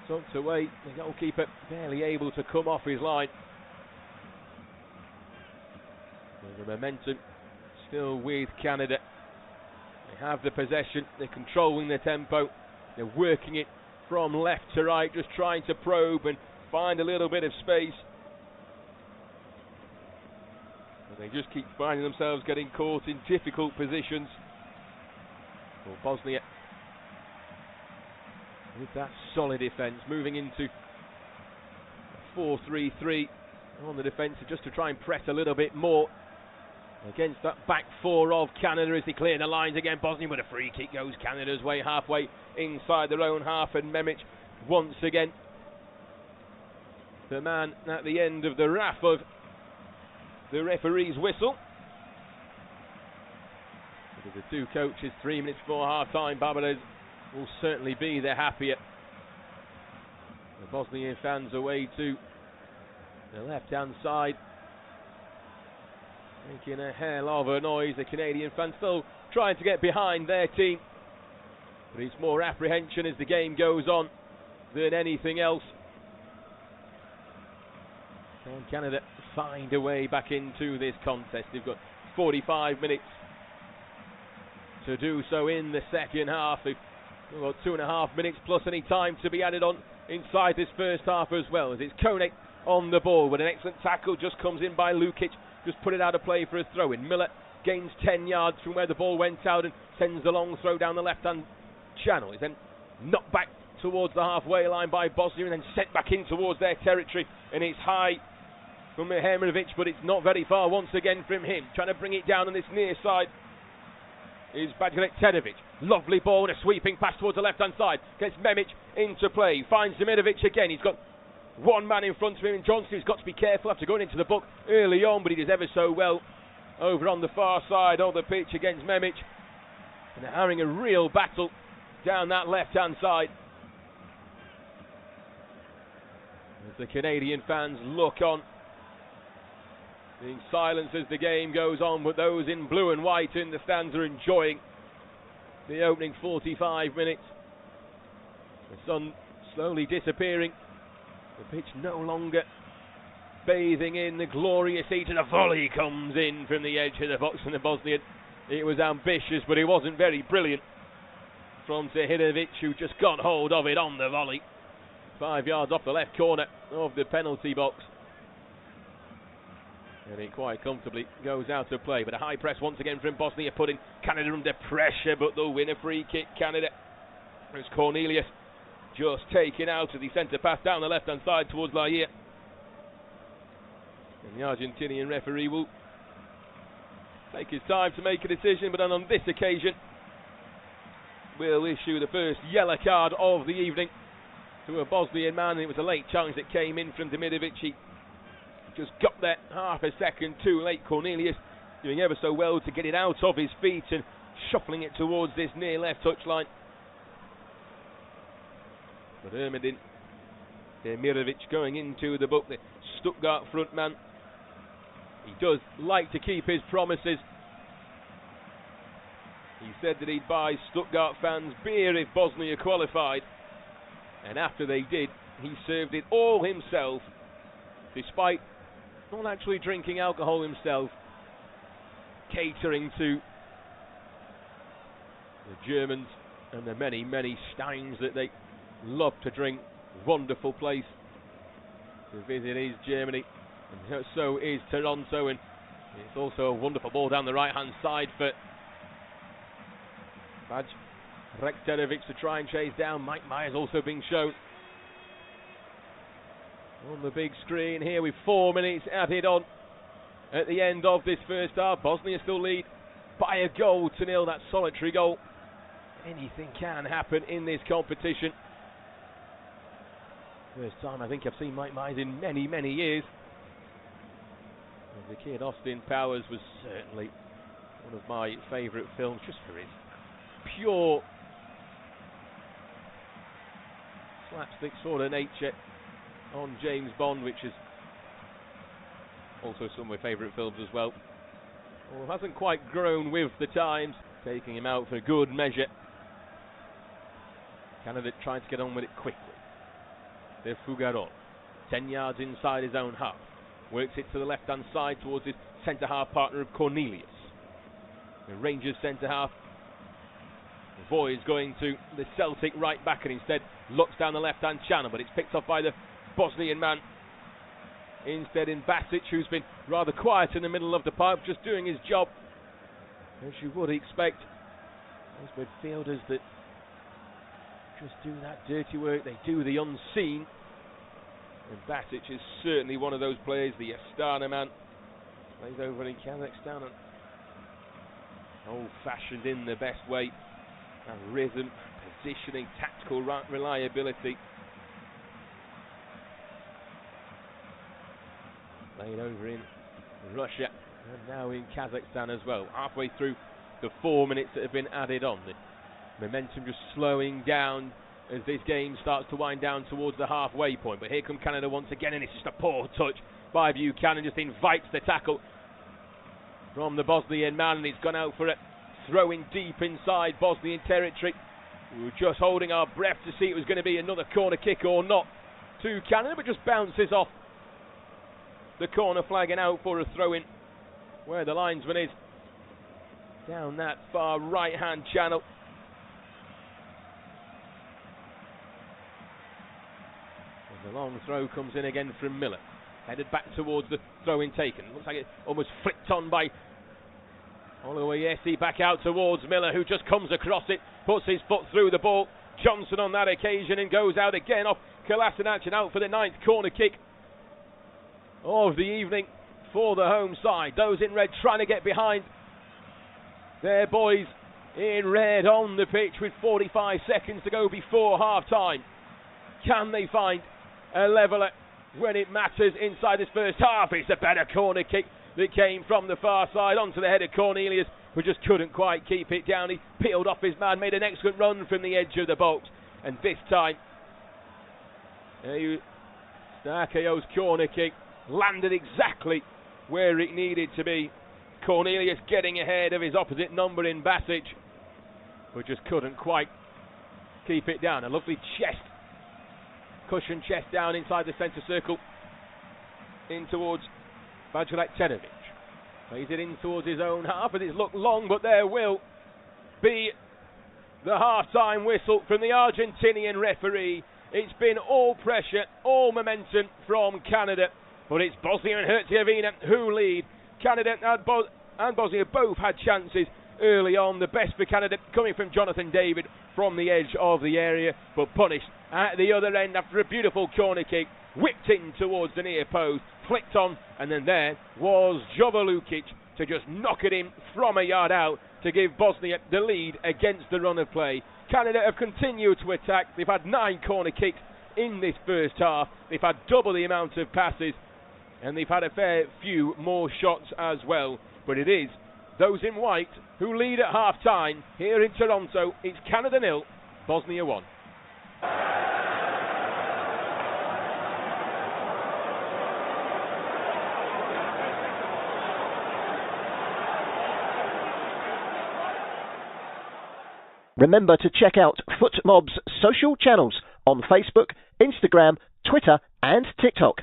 tucked away. The goalkeeper barely able to come off his line. The momentum still with Canada. They have the possession, they're controlling the tempo, they're working it from left to right, just trying to probe and find a little bit of space. But they just keep finding themselves getting caught in difficult positions. For Bosnia, with that solid defence, moving into 4-3-3 on the defensive, just to try and press a little bit more against that back four of Canada as they clear the lines again. Bosnia with a free kick goes Canada's way, halfway inside their own half, and Memic once again. The man at the end of the raff of the referee's whistle. With the two coaches 3 minutes before half-time, Barbados will certainly be the happier. The Bosnian fans away to the left-hand side, making a hell of a noise. The Canadian fans still trying to get behind their team, but it's more apprehension as the game goes on than anything else. Can Canada find a way back into this contest? They've got 45 minutes to do so in the second half. They've got 2.5 minutes plus any time to be added on inside this first half as well, as it's Koné on the ball with an excellent tackle, just comes in by Lukic, just put it out of play for a throw-in. Miller gains 10 yards from where the ball went out and sends the long throw down the left-hand channel. He's then knocked back towards the halfway line by Bosnia and then sent back in towards their territory, and it's high from Mihajlovic, but it's not very far once again from him. Trying to bring it down on this near side is Davies. Lovely ball and a sweeping pass towards the left-hand side. Gets Memic into play. Finds Dimirovic again. He's got one man in front of him, and Johnson, who's got to be careful after going into the book early on, but he does ever so well over on the far side of the pitch against Memic. And they're having a real battle down that left-hand side. As the Canadian fans look on in silence as the game goes on, but those in blue and white in the stands are enjoying the opening 45 minutes. The sun slowly disappearing, the pitch no longer bathing in the glorious heat, and a volley comes in from the edge of the box from the Bosnian. It was ambitious, but it wasn't very brilliant from Tahirovic, who just got hold of it on the volley. 5 yards off the left corner of the penalty box. And it quite comfortably goes out of play. But a high press once again from Bosnia, putting Canada under pressure, but they'll win a free kick, Canada. It's Cornelius just taken out as he sent a pass down the left-hand side towards Laia. And the Argentinian referee will take his time to make a decision, but on this occasion will issue the first yellow card of the evening to a Bosnian man. It was a late challenge that came in from Dimirovic. He just got there half a second too late. Cornelius doing ever so well to get it out of his feet and shuffling it towards this near left touchline. But Ermedin Demirovic going into the book, the Stuttgart front man. He does like to keep his promises. He said that he'd buy Stuttgart fans beer if Bosnia qualified, and after they did, he served it all himself, despite not actually drinking alcohol himself, catering to the Germans and the many, many steins that they love to drink. Wonderful place to visit is Germany, and so is Toronto, and it's also a wonderful ball down the right-hand side for Rekterovic to try and chase down. Mike Myers also being shown on the big screen here with 4 minutes added on at the end of this first half. Bosnia still lead by a goal to nil, that solitary goal. Anything can happen in this competition. First time I think I've seen Mike Myers in many, many years. As a kid, Austin Powers was certainly one of my favourite films, just for his pure slapstick sort of nature on James Bond, which is also some of my favourite films as well. Well, hasn't quite grown with the times, taking him out for good measure. Canada trying to get on with it quickly. There's Fougaron, 10 yards inside his own half. Works it to the left-hand side towards his centre-half partner of Cornelius. The Rangers centre-half. Voids going to the Celtic right back and instead looks down the left-hand channel, but it's picked up by the Bosnian man. Instead in Basic, who's been rather quiet in the middle of the park, just doing his job, as you would expect. Those midfielders that just do that dirty work, they do the unseen. And Basic is certainly one of those players, the Astana man. Plays over in Kazakhstan, and old-fashioned in the best way. And rhythm, positioning, tactical reliability. Played over in Russia and now in Kazakhstan as well. Halfway through the 4 minutes that have been added on. The momentum just slowing down as this game starts to wind down towards the halfway point. But here come Canada once again, and it's just a poor touch by Buchanan, just invites the tackle from the Bosnian man, and it's gone out for a throw-in deep inside Bosnian territory. We were just holding our breath to see it was going to be another corner kick or not to Canada, but just bounces off the corner flag and out for a throw-in where the linesman is down that far right-hand channel. And the long throw comes in again from Miller. Headed back towards the throw-in taken. Looks like it almost flicked on by Oluwayesi. Back out towards Miller, who just comes across it, puts his foot through the ball. Johnson on that occasion and goes out again off Kolasinac and out for the 9th corner kick of the evening for the home side. Those in red trying to get behind their boys in red on the pitch with 45 seconds to go before half-time. Can they find a leveller when it matters inside this first half? It's a better corner kick that came from the far side onto the head of Cornelius, who just couldn't quite keep it down. He peeled off his man, made an excellent run from the edge of the box, and this time Stakayo's corner kick landed exactly where it needed to be. Cornelius getting ahead of his opposite number in Basic, but just couldn't quite keep it down. A lovely cushion chest down inside the centre circle, in towards Bajrek Tenovic. Plays it in towards his own half, and it's looked long, but there will be the half-time whistle from the Argentinian referee. It's been all pressure, all momentum from Canada, but it's Bosnia and Herzegovina who lead. Canada and Bosnia both had chances early on. The best for Canada coming from Jonathan David from the edge of the area, but punished at the other end after a beautiful corner kick, whipped in towards the near post, flicked on, and then there was Jovo Lukic to just knock it in from a yard out to give Bosnia the lead against the run of play. Canada have continued to attack. They've had 9 corner kicks in this first half. They've had double the amount of passes, and they've had a fair few more shots as well. But it is those in white who lead at half-time here in Toronto. It's Canada 0, Bosnia 1. Remember to check out FootMob's social channels on Facebook, Instagram, Twitter and TikTok.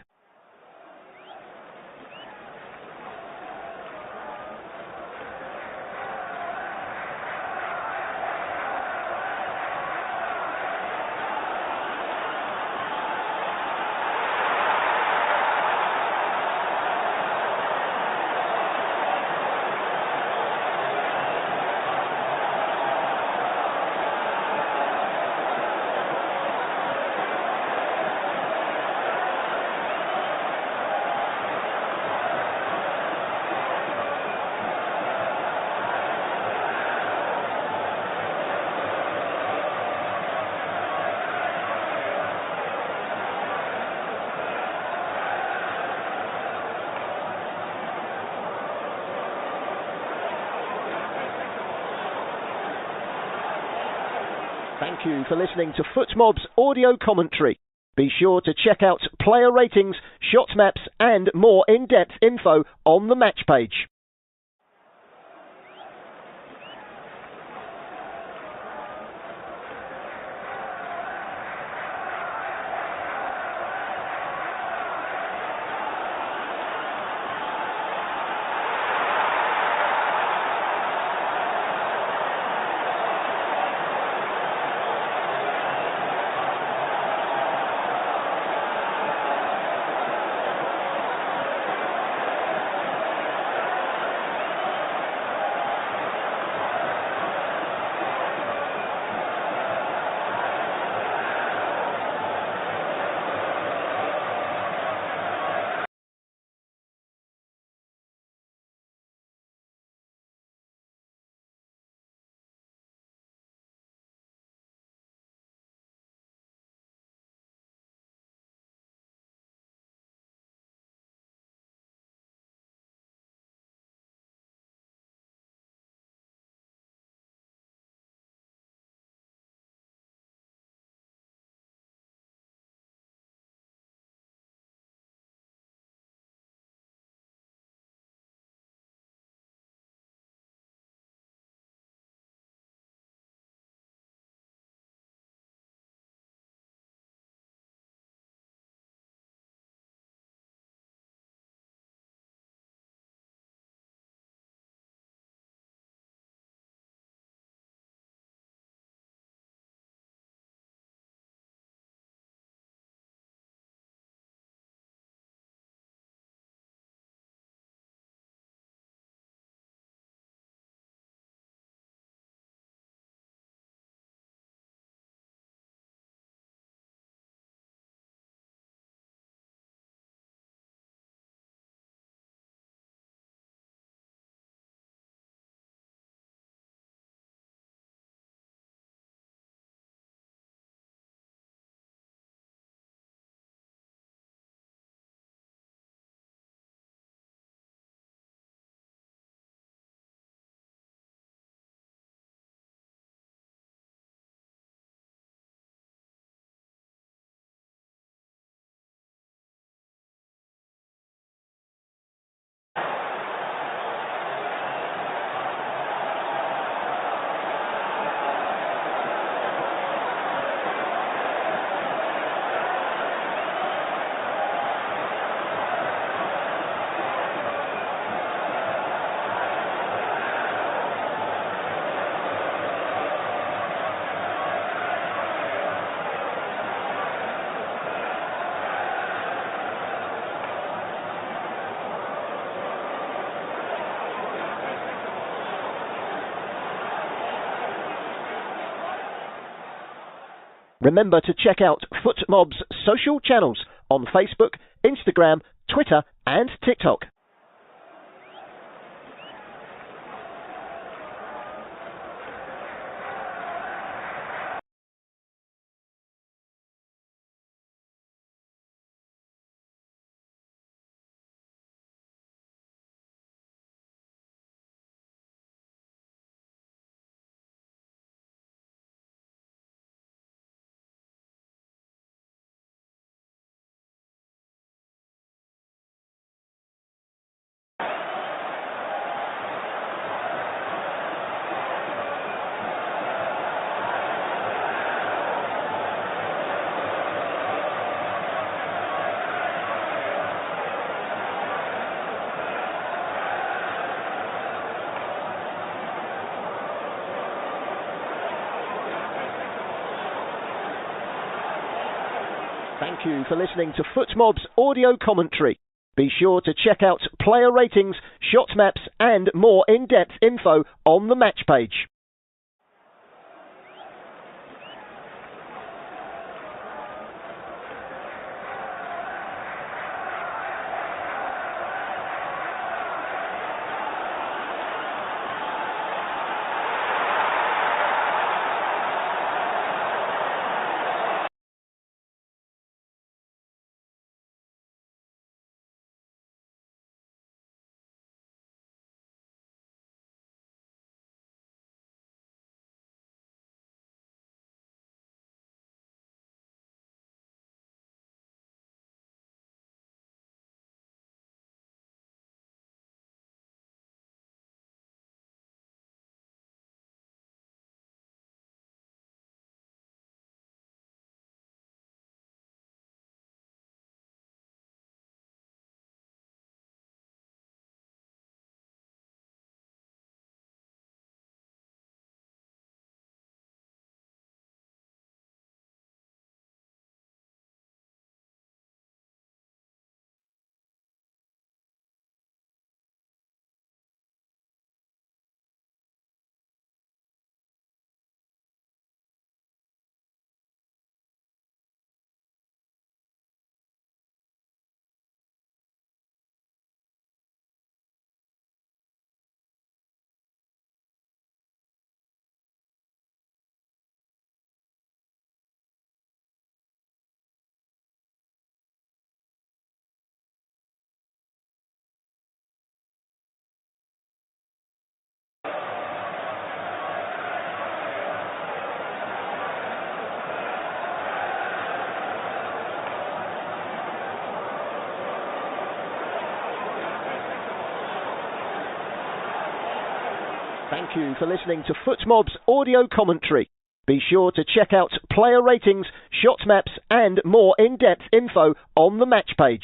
Thank you for listening to FootMob's audio commentary. Be sure to check out player ratings, shot maps and more in-depth info on the match page. Remember to check out FootMob's social channels on Facebook, Instagram, Twitter and TikTok. Thank you for listening to FootMob's audio commentary. Be sure to check out player ratings, shot maps and more in-depth info on the match page. Thank you for listening to FootMob's audio commentary. Be sure to check out player ratings, shot maps and more in-depth info on the match page.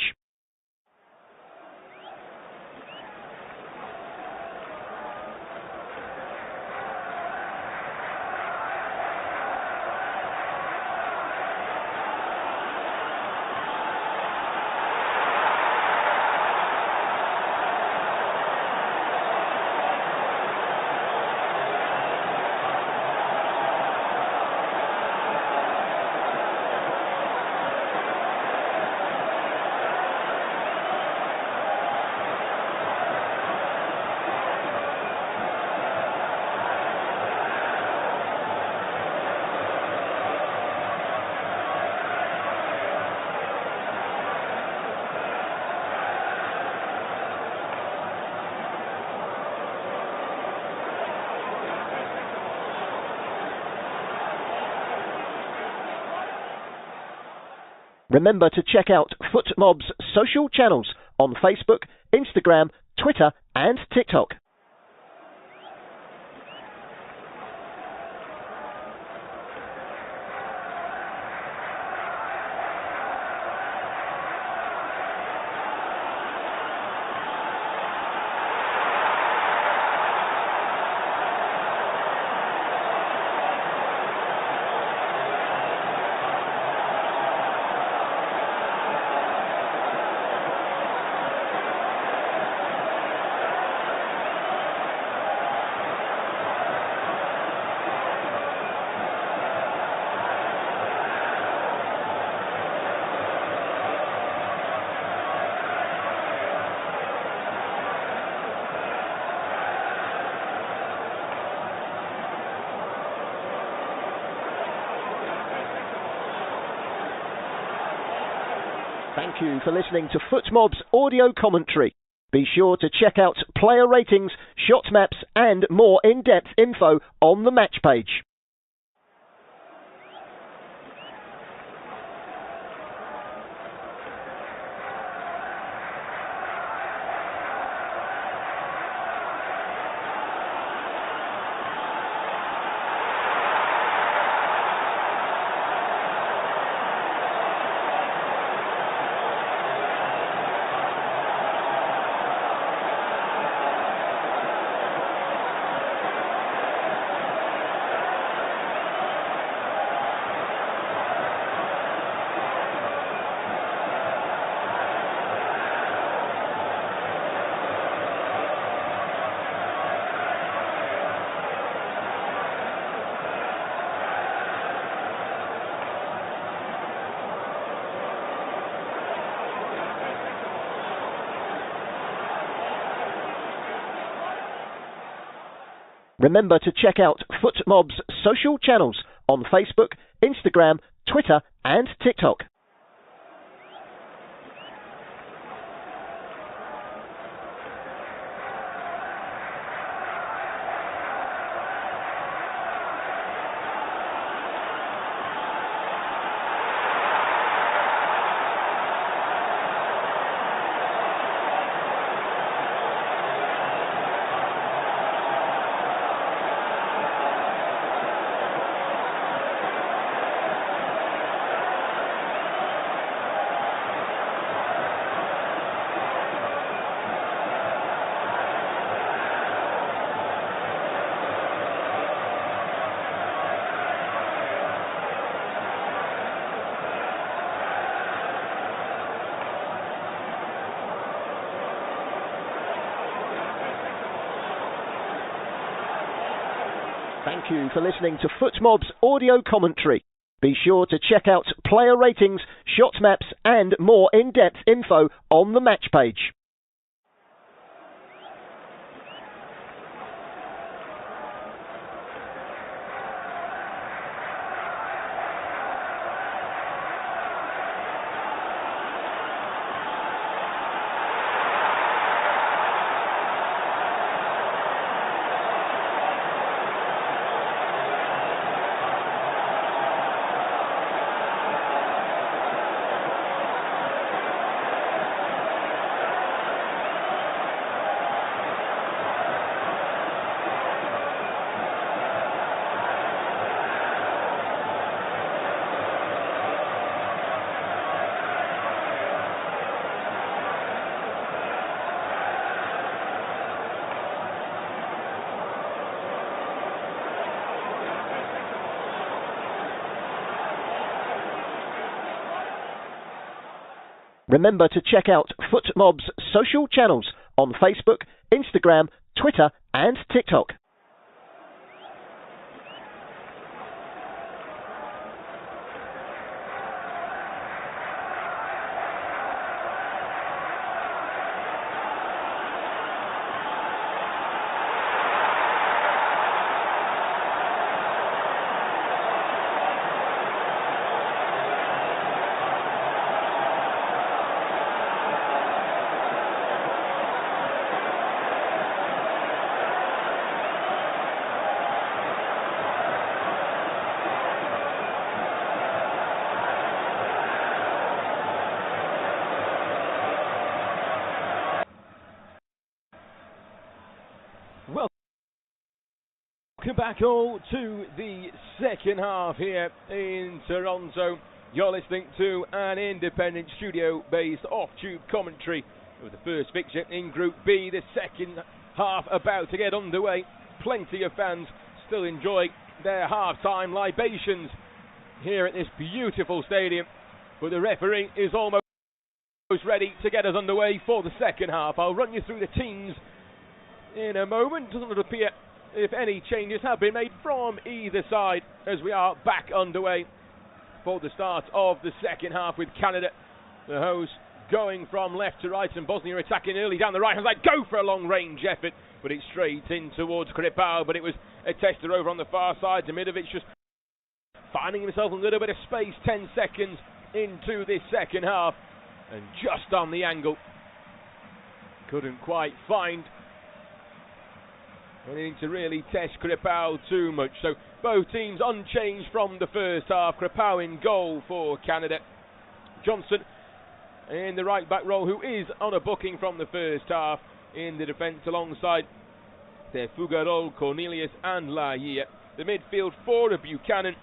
Remember to check out FootMob's social channels on Facebook, Instagram, Twitter and TikTok. Thank you for listening to FootMob's audio commentary. Be sure to check out player ratings, shot maps and more in-depth info on the match page. Remember to check out FootMob's social channels on Facebook, Instagram, Twitter and TikTok. Thank you for listening to FootMob's audio commentary. Be sure to check out player ratings, shot maps and more in-depth info on the match page. Remember to check out FootMob's social channels on Facebook, Instagram, Twitter and TikTok. Welcome back all to the second half here in Toronto. You're listening to an independent studio-based off-tube commentary of the first fixture in Group B. The second half about to get underway. Plenty of fans still enjoying their half-time libations here at this beautiful stadium. But the referee is almost ready to get us underway for the second half. I'll run you through the teams in a moment. Doesn't appear if any changes have been made from either side as we are back underway for the start of the second half, with Canada, the host, going from left to right, and Bosnia attacking early down the right hand side. Go for a long range effort, but it's straight in towards Kripau, but it was a tester over on the far side. Demirovic just finding himself a little bit of space. 10 seconds into this second half, and just on the angle. Couldn't quite find anything to really test Kripau too much. So both teams unchanged from the first half. Kripau in goal for Canada. Johnson in the right back role, who is on a booking from the first half in the defence alongside their Fougarol, Cornelius and Laia. The midfield four of Buchanan,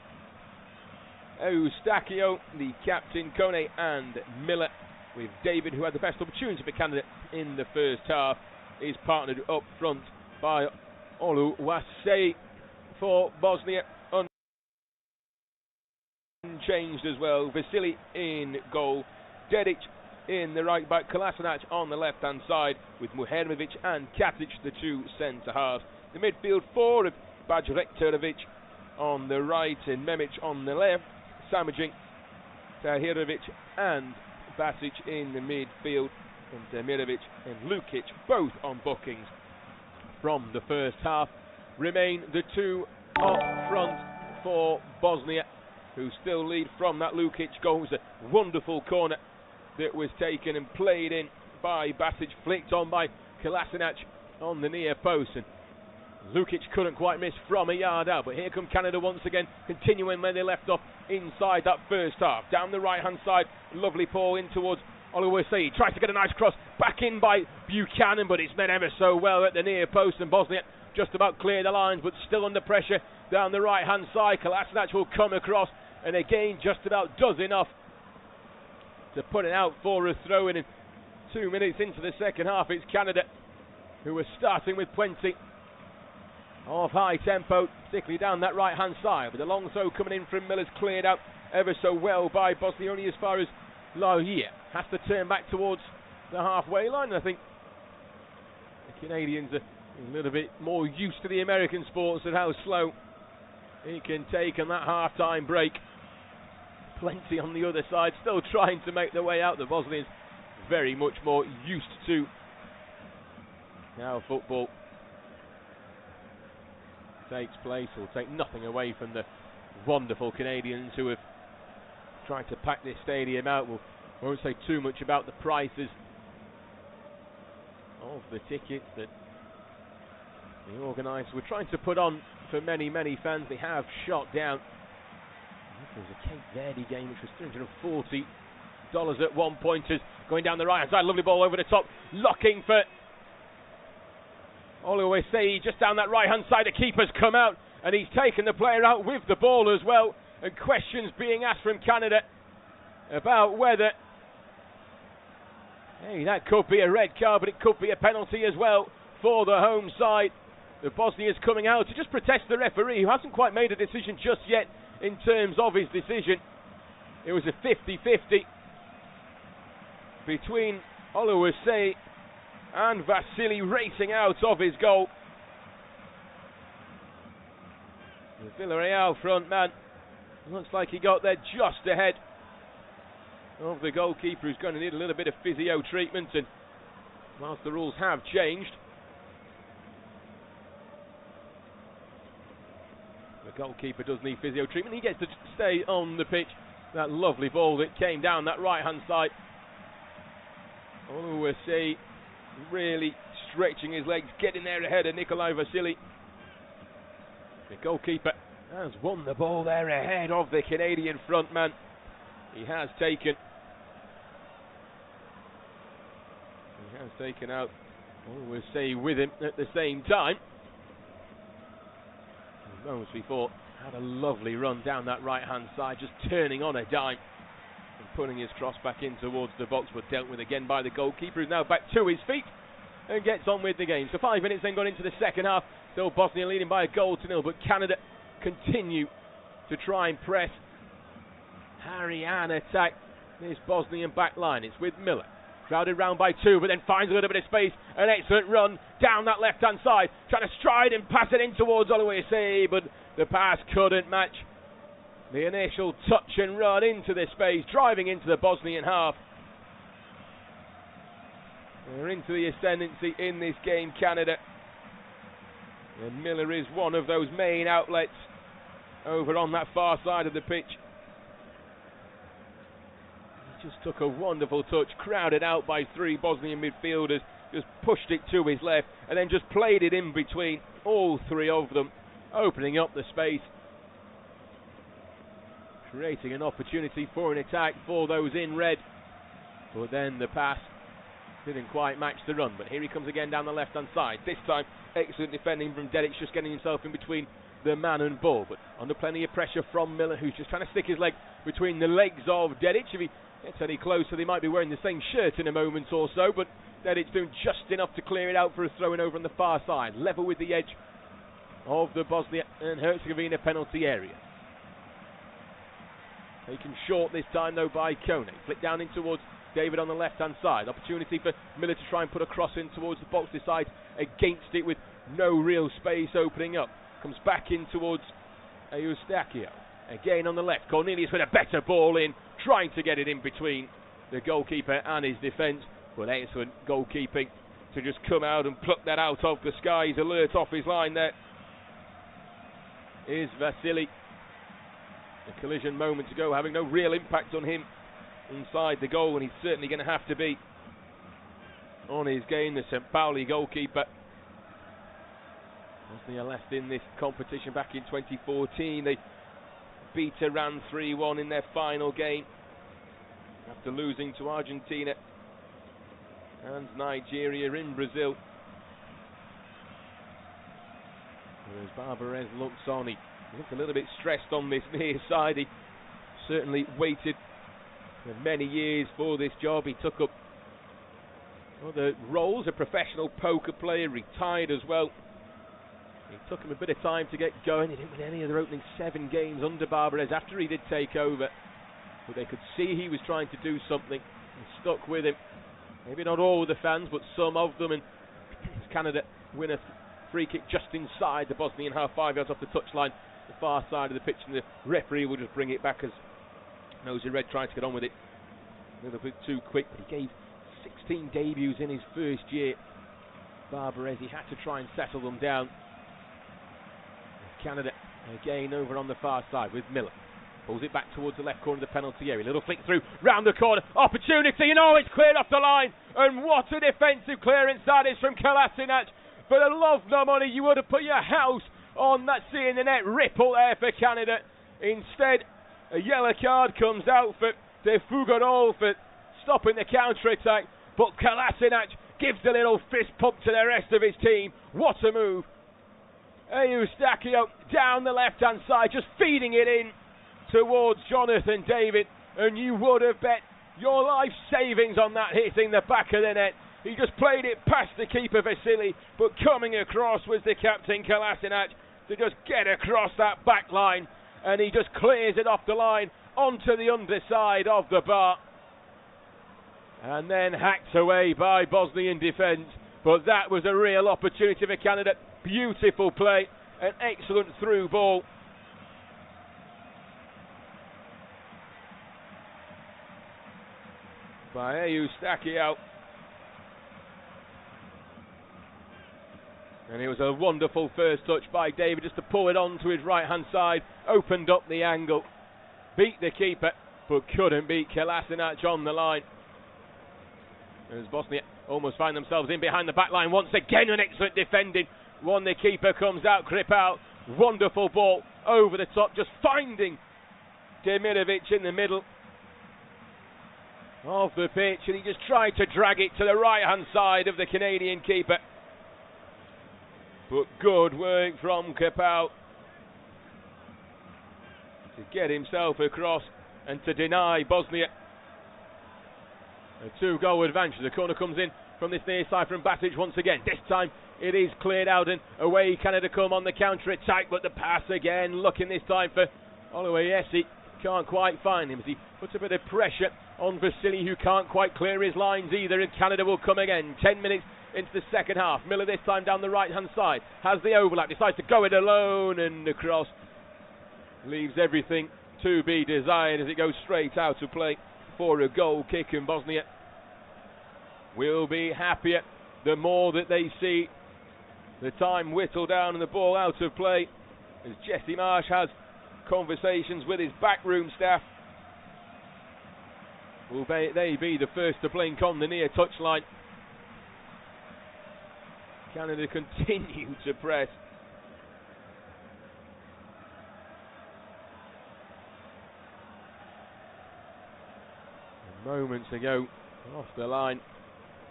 Eustachio, the captain, Kone and Miller, with David, who had the best opportunity for Canada in the first half, is partnered up front by Oluwase for Bosnia. Unchanged as well. Vasily in goal. Dedic in the right back. Kolasinac on the left hand side, with Muhermovic and Katic the two centre halves. The midfield four of Bajrektovic on the right and Memic on the left. Samajin, Tahirovic and Basic in the midfield, and Demirovic and Lukic both on bookings from the first half. Remain the two up front for Bosnia, who still lead from that Lukic goal. It was a wonderful corner that was taken and played in by Basic, flicked on by Kolasinac on the near post, and Lukic couldn't quite miss from a yard out. But here come Canada once again, continuing where they left off inside that first half. Down the right hand side, lovely ball in towards Oluwase. Tries to get a nice cross back in by Buchanan, but it's met ever so well at the near post, and Bosnia just about clear the lines, but still under pressure down the right hand side. Kolasinac will come across and again just about does enough to put it out for a throw in. 2 minutes into the second half, it's Canada who are starting with plenty of high tempo, particularly down that right hand side, with Alonso coming in from Miller's cleared out ever so well by Bosnia, only as far as Laia. Has to turn back towards the halfway line. I think the Canadians are a little bit more used to the American sports and how slow it can take on that half-time break. Plenty on the other side, still trying to make their way out. The Bosnians very much more used to how football takes place. Will take nothing away from the wonderful Canadians who have tried to pack this stadium out. We won't say too much about the prices of the tickets that the organisers were trying to put on for many fans. They have shot down. There was a Cape Verde game which was $340 at one point. Going down the right hand side, lovely ball over the top, locking for Oluwase just down that right hand side. The keeper's come out and he's taken the player out with the ball as well, and questions being asked from Canada about whether that could be a red card, but it could be a penalty as well for the home side. The Bosnians coming out to just protest the referee, who hasn't quite made a decision just yet in terms of his decision. It was a 50-50 between Oluwase and Vasily racing out of his goal. The Villarreal front man looks like he got there just ahead of the goalkeeper, who's going to need a little bit of physio treatment, and whilst the rules have changed, the goalkeeper does need physio treatment. He gets to stay on the pitch. That lovely ball that came down that right hand side. Oluwase really stretching his legs, getting there ahead of Nikolai Vasily. The goalkeeper has won the ball there ahead of the Canadian front man. He has taken out Oluwase with him at the same time. Moments before, had a lovely run down that right hand side, just turning on a dime and putting his cross back in towards the box, but dealt with again by the goalkeeper, who's now back to his feet and gets on with the game. So 5 minutes then gone into the second half, still Bosnia leading by a goal to nil, but Canada continue to try and press, harry and attack this Bosnian back line. It's with Miller, crowded round by two, but then finds a little bit of space. An excellent run down that left hand side, trying to stride and pass it in towards Oluwase, but the pass couldn't match the initial touch and run into the space, driving into the Bosnian half. They're into the ascendancy in this game, Canada, and Miller is one of those main outlets over on that far side of the pitch. Just took a wonderful touch, crowded out by 3 Bosnian midfielders, just pushed it to his left, and then just played it in between all 3 of them, opening up the space, creating an opportunity for an attack for those in red. But then the pass didn't quite match the run. But here he comes again down the left-hand side. This time, excellent defending from Davies, just getting himself in between the man and ball. But under plenty of pressure from Miller, who's just trying to stick his leg between the legs of Davies. If he gets any closer, they might be wearing the same shirt in a moment or so. But Davies doing just enough to clear it out for a throw-in over on the far side. Level with the edge of the Bosnia-Herzegovina penalty area. Taken short this time though by Kone. Flick down in towards David on the left-hand side. Opportunity for Miller to try and put a cross in towards the box. Decides against it with no real space opening up. Comes back in towards Eustachio. Again on the left. Cornelius with a better ball in. Trying to get it in between the goalkeeper and his defence. But excellent goalkeeping to just come out and pluck that out of the skies. Alert off his line there is Vasily. A collision moments ago having no real impact on him inside the goal, and he's certainly going to have to be on his game, the St. Pauli goalkeeper. Bosnia left in this competition back in 2014. They beat Iran 3-1 in their final game after losing to Argentina and Nigeria in Brazil. Whereas Barbarez looks on, he looked a little bit stressed on this near side. He certainly waited for many years for this job. He took up other roles, a professional poker player, retired as well. It took him a bit of time to get going. He didn't win any of their opening 7 games under Barbarez after he did take over. But they could see he was trying to do something and stuck with him. Maybe not all of the fans, but some of them. And Canada win a free kick just inside the Bosnian half, 5 yards off the touchline, the far side of the pitch, and the referee will just bring it back as Nosy Red trying to get on with it a little bit too quick. But he gave 16 debuts in his first year. Barbarez, he had to try and settle them down. Canada again over on the far side with Miller. Pulls it back towards the left corner of the penalty area. Little flick through, round the corner. Opportunity, and oh, it's cleared off the line. And what a defensive clearance that is from Kolasinac. For the love no money, you would have put your house on that, seeing the net ripple there for Canada. Instead, a yellow card comes out for De Fougerolles for stopping the counter-attack. But Kolasinac gives a little fist pump to the rest of his team. What a move. Eustachio down the left-hand side, just feeding it in towards Jonathan David. And you would have bet your life savings on that hitting the back of the net. He just played it past the keeper Vasily, but coming across was the captain Kolasinac to just get across that back line, and he just clears it off the line onto the underside of the bar, and then hacked away by Bosnian defence. But that was a real opportunity for Canada. Beautiful play, an excellent through ball. By Eustachio. And it was a wonderful first touch by David just to pull it on to his right hand side, opened up the angle, beat the keeper, but couldn't beat Kolasinac on the line. As Bosnia almost find themselves in behind the back line once again, an excellent defending. One, the keeper comes out, grip out, wonderful ball over the top, just finding Demirovic in the middle of the pitch, and he just tried to drag it to the right hand side of the Canadian keeper. But good work from Kapau to get himself across and to deny Bosnia a 2-goal advantage. The corner comes in from this near side from Batic once again. This time it is cleared out and away Canada come on the counter-attack, but the pass again, looking this time for Oluwayesi. Can't quite find him as he puts a bit of pressure on Vasily, who can't quite clear his lines either, and Canada will come again. 10 minutes into the second half. Miller this time down the right hand side, has the overlap, decides to go it alone, and across, leaves everything to be desired as it goes straight out of play for a goal kick, and Bosnia will be happier the more that they see the time whittle down and the ball out of play, as Jesse Marsh has conversations with his backroom staff will they be the first to blink on the near touchline. Canada continue to press. And moments ago, off the line,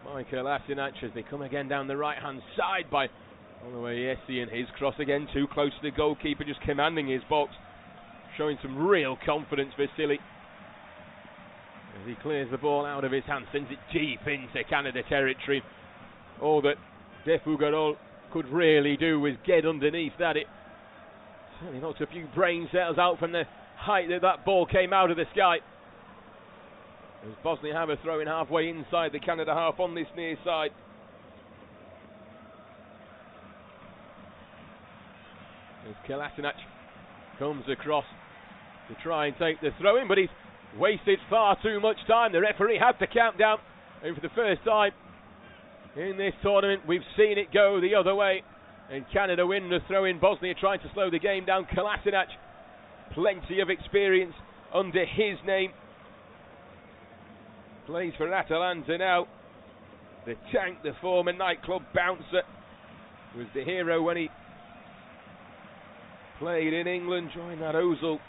Michael Asinach as they come again down the right-hand side by Oluwayesi, and his cross again too close to the goalkeeper, just commanding his box, showing some real confidence for Silly. As he clears the ball out of his hand, sends it deep into Canada territory. All that Defugarol could really do was get underneath that. It certainly knocked a few brain cells out from the height that ball came out of the sky. As Bosnia have a throw in halfway inside the Canada half on this near side. As Kolasinac comes across to try and take the throw in, but he's wasted far too much time. The referee had to count down, and for the first time in this tournament we've seen it go the other way, and Canada win the throw in. Bosnia trying to slow the game down. Kolasinac, plenty of experience under his name, plays for Atalanta now. The Tank, the former nightclub bouncer, was the hero when he played in England during that Ozil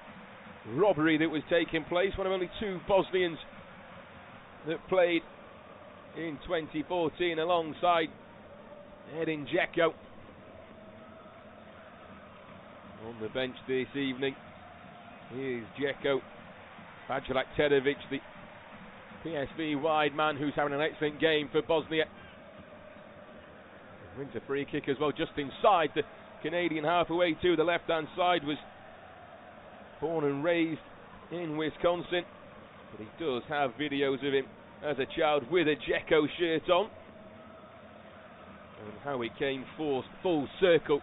robbery that was taking place. One of only two Bosnians that played in 2014 alongside Edin Dzeko. On the bench this evening, here's Dzeko. Vaclav Terevic, the PSV wide man who's having an excellent game for Bosnia. Wins a free kick as well, just inside the Canadian half away to the left-hand side. Was born and raised in Wisconsin, but he does have videos of him as a child with a Dzeko shirt on, and how it came full circle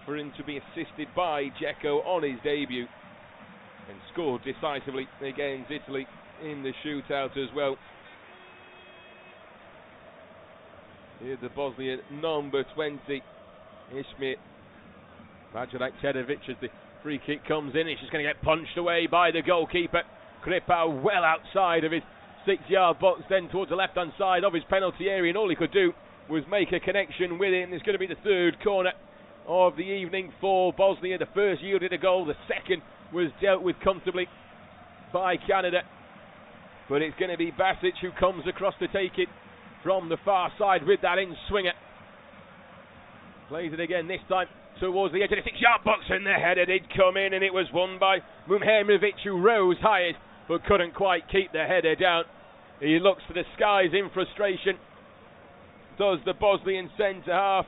for him to be assisted by Dzeko on his debut and scored decisively against Italy in the shootout as well. Here's the Bosnia number 20, Ismir Vaclav Terevic, as the free kick comes in. It's just going to get punched away by the goalkeeper. Kripau well outside of his 6-yard box, then towards the left-hand side of his penalty area, and all he could do was make a connection with it. And it's going to be the third corner of the evening for Bosnia. The first yielded a goal, the second was dealt with comfortably by Canada. But it's going to be Basic who comes across to take it from the far side with that in-swinger. Plays it again, this time towards the edge of the 6-yard box, and the header did come in, and it was won by Mumhemovic, who rose highest but couldn't quite keep the header down. He looks to the skies in frustration, does the Bosnian centre half.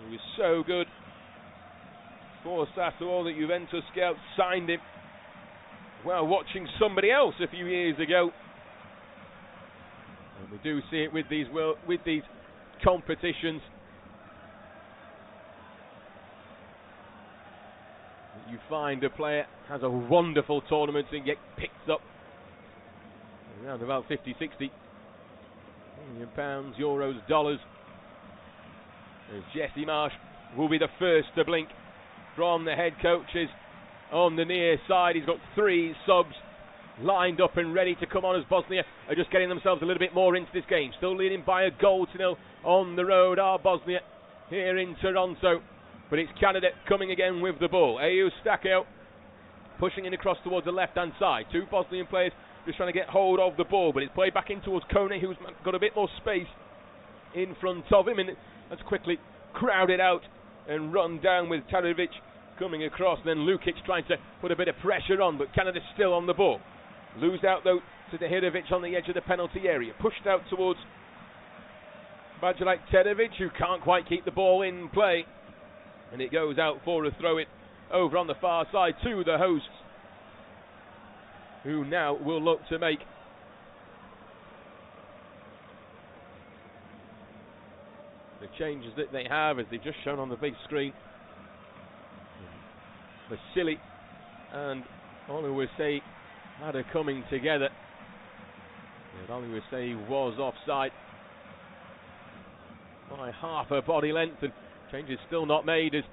He was so good for Sassuolo that Juventus scouts signed him while watching somebody else a few years ago. And we do see it with these competitions. You find a player has a wonderful tournament and get picked up around about 50, 60 million pounds, euros, dollars. As Jesse Marsh will be the first to blink from the head coaches on the near side. He's got 3 subs lined up and ready to come on as Bosnia are just getting themselves a little bit more into this game. Still leading by a goal to nil on the road are Bosnia here in Toronto. But it's Canada coming again with the ball. Eustáquio pushing in across towards the left-hand side. 2 Bosnian players just trying to get hold of the ball, but it's played back in towards Kone, who's got a bit more space in front of him, and that's quickly crowded out and run down with Tarovic coming across. Then Lukic trying to put a bit of pressure on, but Canada's still on the ball. Lose out though to Zahirovic on the edge of the penalty area. Pushed out towards Vaclav Terevic, who can't quite keep the ball in play. And it goes out for a throw-in over on the far side to the hosts, who now will look to make the changes that they have, as they've just shown on the big screen. Vasily and Oluwase had a coming together. And Oluwase was offside by half a body length, and change is still not made as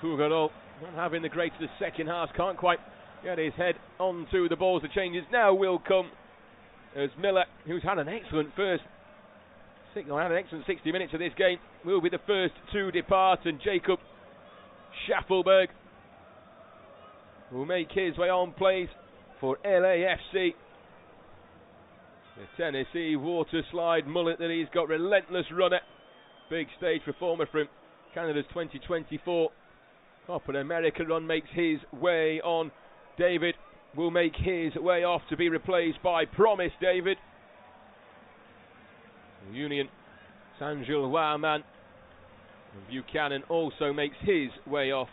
Fugaro not having the greatest second half, can't quite get his head onto the balls. The changes now will come as Miller, who's had an excellent had an excellent 60 minutes of this game, will be the first to depart, and Jacob Schaffelberg will make his way on, plays for LAFC. The Tennessee water slide mullet that he's got, relentless runner, big stage performer from Canada's 2024 Copa America run, makes his way on. David will make his way off to be replaced by Promise David. Union Sanjul Wahman. And Buchanan also makes his way off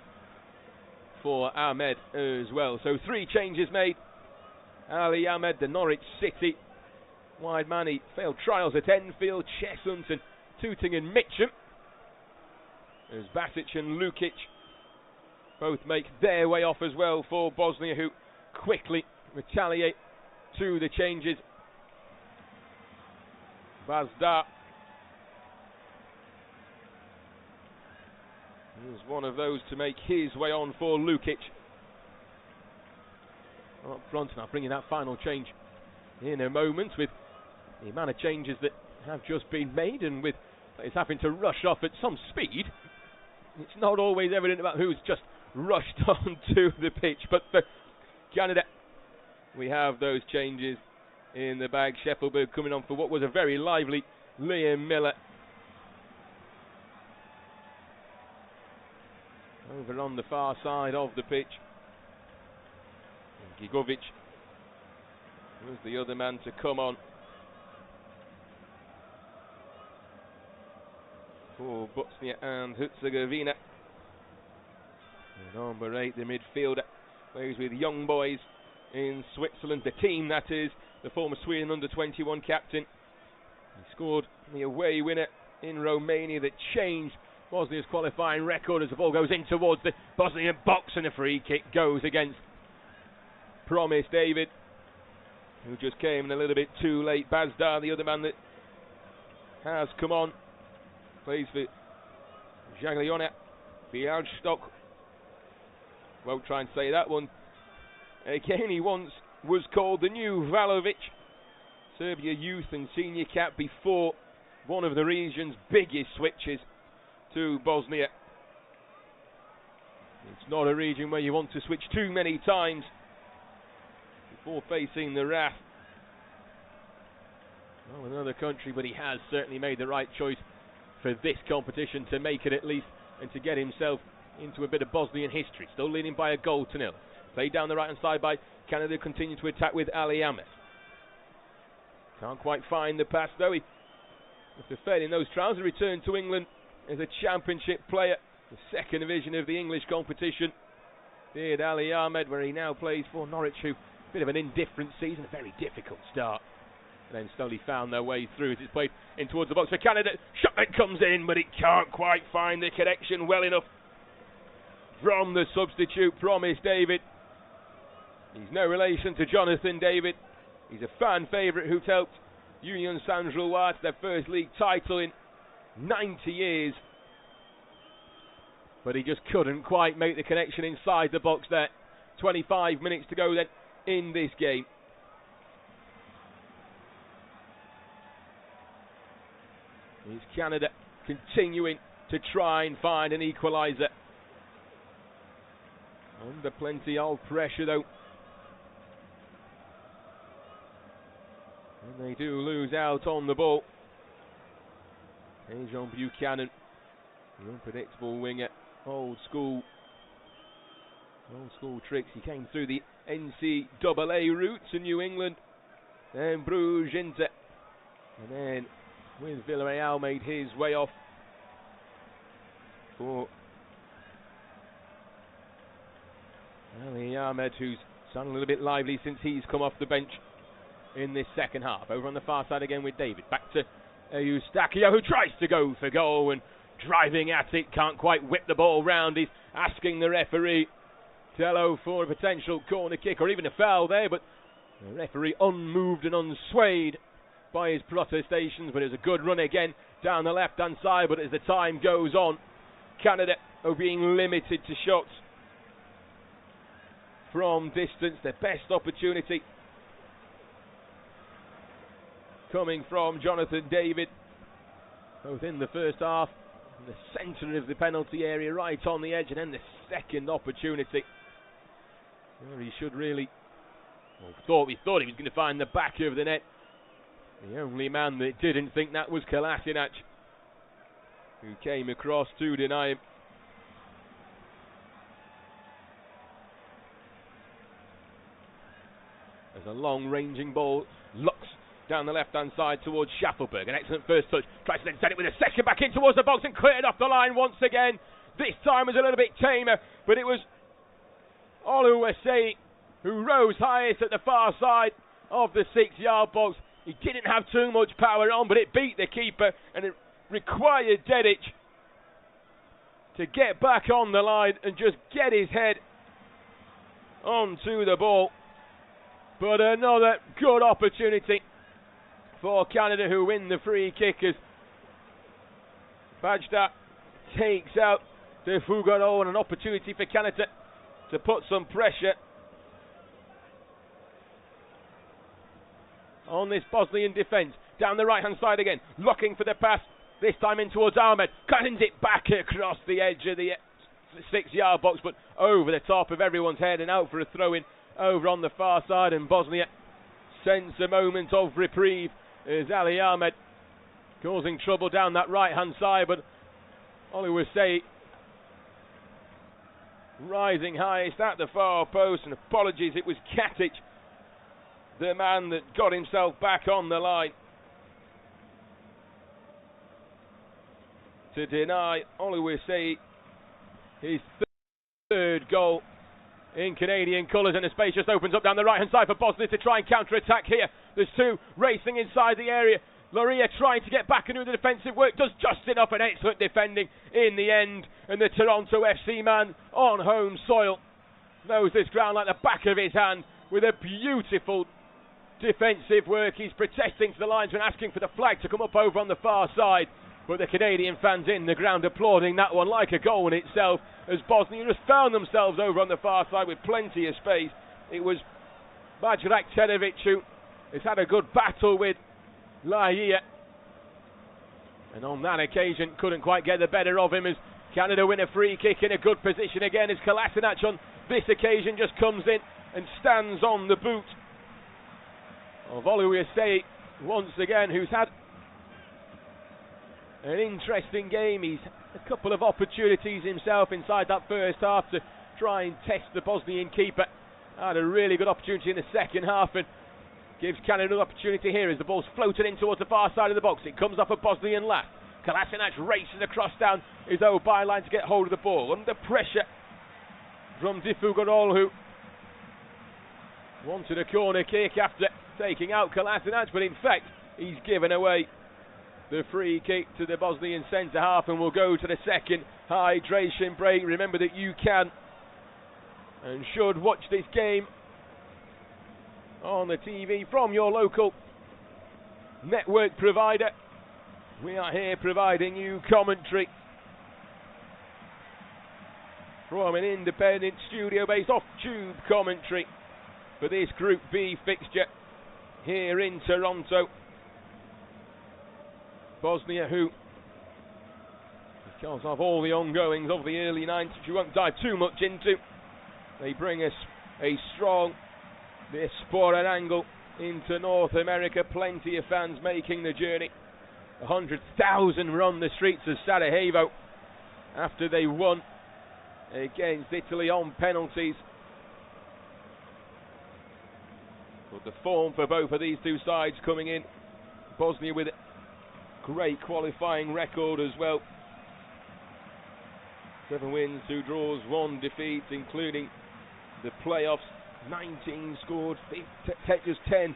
for Ahmed as well. So 3 changes made. Ali Ahmed, the Norwich City wide man, he failed trials at Enfield, Cheshunt and Tooting and Mitcham. As Basic and Lukic both make their way off as well for Bosnia, who quickly retaliate to the changes. Bazda is one of those to make his way on for Lukic. Up front, and I'll bring you that final change in a moment, with the amount of changes that have just been made and with players having to rush off at some speed. It's not always evident about who's just rushed onto the pitch, but for Canada, we have those changes in the bag. Scheffelberg coming on for what was a very lively Liam Miller. Over on the far side of the pitch, Gigovic was the other man to come on for Bosnia and Herzegovina. And number 8, the midfielder, plays with young boys in Switzerland, the team that is, the former Sweden under-21 captain. He scored the away winner in Romania that changed Bosnia's qualifying record as the ball goes in towards the Bosnian box, and a free kick goes against Promise David, who just came in a little bit too late. Bazda, the other man that has come on, plays for Jagiellona Bialystok. Won't try and say that one again. He once was called the new Vlahovic, Serbia youth and senior cap before one of the region's biggest switches to Bosnia. It's not a region where you want to switch too many times before facing the wrath of another country, but he has certainly made the right choice for this competition, to make it at least, and to get himself into a bit of Bosnian history. Still leading by a goal to nil. Played down the right hand side by Canada, continue to attack with Ali Ahmed. Can't quite find the pass though. He, after failing those trials, a return to England as a championship player, the second division of the English competition. Did Ali Ahmed, where he now plays for Norwich, who a bit of an indifferent season, a very difficult start, and then slowly found their way through as it's played in towards the box for Canada. Shot that comes in, but it can't quite find the connection well enough from the substitute, Promise David. He's no relation to Jonathan David. He's a fan favourite who's helped Union Saint-Gilloise to their first league title in 90 years. But he just couldn't quite make the connection inside the box there. 25 minutes to go then in this game. Is Canada continuing to try and find an equaliser. Under plenty of pressure though. And they do lose out on the ball. John Buchanan, the unpredictable winger, old school tricks. He came through the NCAA route to New England, then Bruges Inter, and then with Villarreal made his way off for Ali Ahmed, who's sounding a little bit lively since he's come off the bench in this second half. Over on the far side again with David. Back to Eustachio, who tries to go for goal and driving at it, can't quite whip the ball round. He's asking the referee to allow for a potential corner kick or even a foul there, but the referee unmoved and unswayed by his protestations. But it's a good run again down the left hand side. But as the time goes on, Canada are being limited to shots from distance. The best opportunity coming from Jonathan David, both in the first half, in the centre of the penalty area, right on the edge, and then the second opportunity where he should really, we thought he was going to find the back of the net. The only man that didn't think that was Kolasinac, who came across to deny him. There's a long-ranging ball, looks down the left-hand side towards Schaffelberg. An excellent first touch. Tries to then send it with a second back in towards the box and cleared off the line once again. This time was a little bit tamer, but it was Oluwase who rose highest at the far side of the 6-yard box. He didn't have too much power on, but it beat the keeper, and it required Dedic to get back on the line and just get his head onto the ball. But another good opportunity for Canada, who win the free kick as Matchday takes out the Fugaro, and an opportunity for Canada to put some pressure on this Bosnian defence. Down the right hand side again, looking for the pass, this time in towards Ahmed, cuttings it back across the edge of the 6-yard box, but over the top of everyone's head and out for a throw-in over on the far side, and Bosnia sense a moment of reprieve as Ali Ahmed causing trouble down that right hand side, but Oluwase rising highest at the far post, and apologies, it was Katic, the man that got himself back on the line to deny Oluwase his third goal in Canadian colours, and the space just opens up down the right hand side for Bosnia to try and counter-attack here. There's two racing inside the area. Loria trying to get back and do the defensive work, does just enough, and excellent defending in the end, and the Toronto FC man on home soil knows this ground like the back of his hand with a beautiful defensive work. He's protesting to the linesman, asking for the flag to come up over on the far side, but the Canadian fans in the ground applauding that one like a goal in itself, as Bosnia just found themselves over on the far side with plenty of space. It was Bajrak Terevic who has had a good battle with Lahia, and on that occasion couldn't quite get the better of him, as Canada win a free kick in a good position again, as Kolasinac on this occasion just comes in and stands on the boot of Oluwase once again, who's had an interesting game. He's a couple of opportunities himself inside that first half to try and test the Bosnian keeper. Had a really good opportunity in the second half and gives Canada an opportunity here as the ball's floated in towards the far side of the box. It comes off a Bosnian last. Kolasinac races across down his own byline to get hold of the ball. Under pressure from Difugorol, who wanted a corner kick after taking out Kolasinac, but in fact he's given away the free kick to the Bosnian centre half, and we'll go to the second hydration break. Remember that you can and should watch this game on the TV from your local network provider. We are here providing you commentary from an independent studio based off Tube commentary for this Group B fixture here in Toronto. Bosnia, who, because of all the ongoings of the early 90s, which we won't dive too much into, they bring us a strong diaspora angle into North America. Plenty of fans making the journey. 100,000 were on the streets of Sarajevo after they won against Italy on penalties. But the form for both of these two sides coming in. Bosnia with great qualifying record as well. 7 wins, 2 draws, 1 defeat, including the playoffs. 19 scored, just 10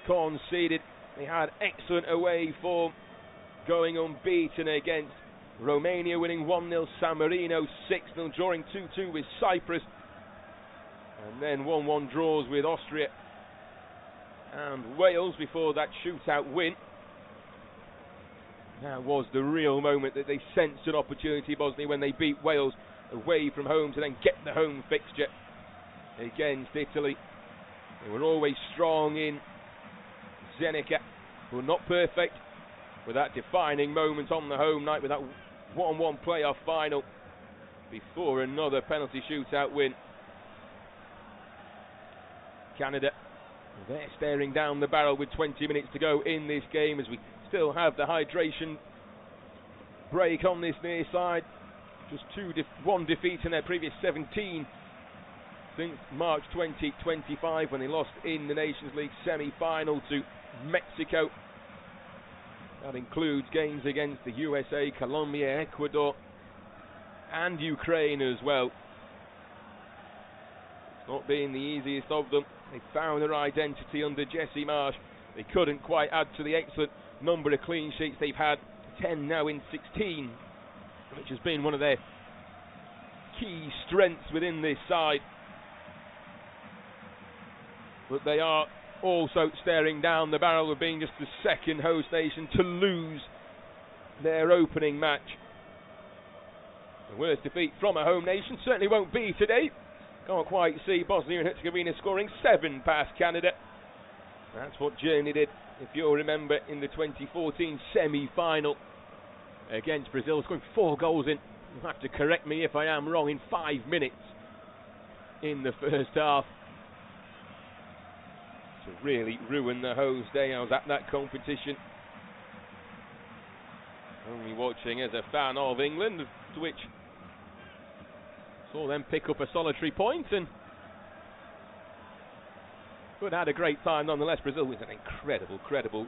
conceded. They had excellent away form, going unbeaten against Romania, winning 1-0, San Marino 6-0, drawing 2-2 with Cyprus, and then 1-1 draws with Austria and Wales before that shootout win. That was the real moment that they sensed an opportunity, Bosnia, when they beat Wales away from home to then get the home fixture against Italy. They were always strong in Zenica, but not perfect with that defining moment on the home night with that 1-1 playoff final before another penalty shootout win. Canada, they're staring down the barrel with 20 minutes to go in this game as we still have the hydration break on this near side. Just one defeat in their previous 17 since March 2025 when they lost in the Nations League semi-final to Mexico. That includes games against the USA, Colombia, Ecuador and Ukraine as well. It's not been the easiest of them. They found their identity under Jesse Marsh. They couldn't quite add to the excellent number of clean sheets they've had, 10 now in 16, which has been one of their key strengths within this side. But they are also staring down the barrel of being just the second host nation to lose their opening match. The worst defeat from a home nation certainly won't be today. Can't quite see Bosnia and Herzegovina scoring 7 past Canada. That's what Germany did, if you'll remember, in the 2014 semi-final against Brazil, scoring 4 goals in, you'll have to correct me if I am wrong, in 5 minutes in the first half. To really ruin the host day. I was at that competition, only watching as a fan of England, to which saw them pick up a solitary point and but had a great time nonetheless. Brazil was an incredible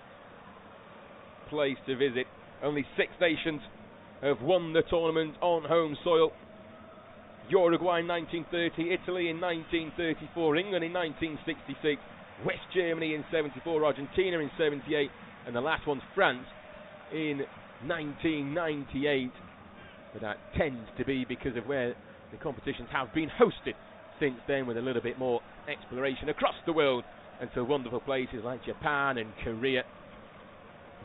place to visit. Only 6 nations have won the tournament on home soil. Uruguay in 1930, Italy in 1934, England in 1966, West Germany in 74, Argentina in 78, and the last one's France in 1998. But that tends to be because of where the competitions have been hosted since then, with a little bit more exploration across the world and to wonderful places like Japan and Korea.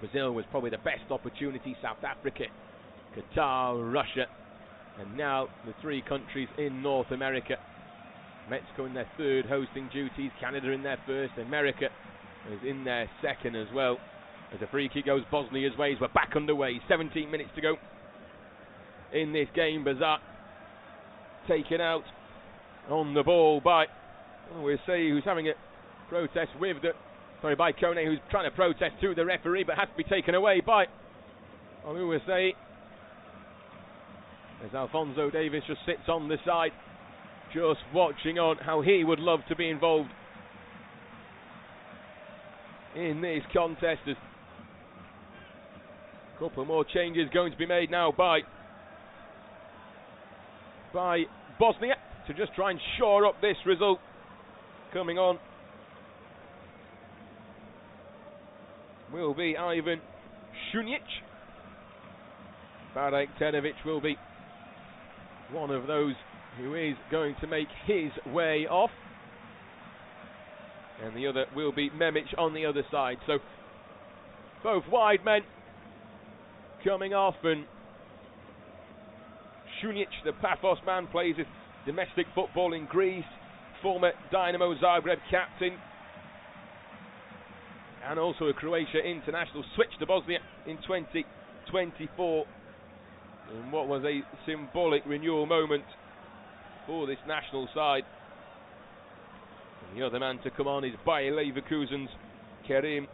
Brazil was probably the best opportunity, South Africa, Qatar, Russia, and now the 3 countries in North America. Mexico in their 3rd hosting duties, Canada in their 1st, America is in their 2nd as well. As a free kick goes Bosnia's ways, we're back underway, 17 minutes to go in this game. Bazar taken out on the ball by, we'll see who's having a protest with the, by Kone, who's trying to protest to the referee, but has to be taken away by Oluwase. As Alphonso Davies just sits on the side, just watching on how he would love to be involved in this contest. There's a couple more changes going to be made now by Bosnia to just try and shore up this result. Coming on will be Ivan Šunjić. Barek Tenovic will be one of those who is going to make his way off, and the other will be Memic on the other side. So both wide men coming off, and Šunjić, the Paphos man, plays his domestic football in Greece, former Dynamo Zagreb captain, and also a Croatia international, switched to Bosnia in 2024 in what was a symbolic renewal moment for this national side. And the other man to come on is Bayer Leverkusen's Kerim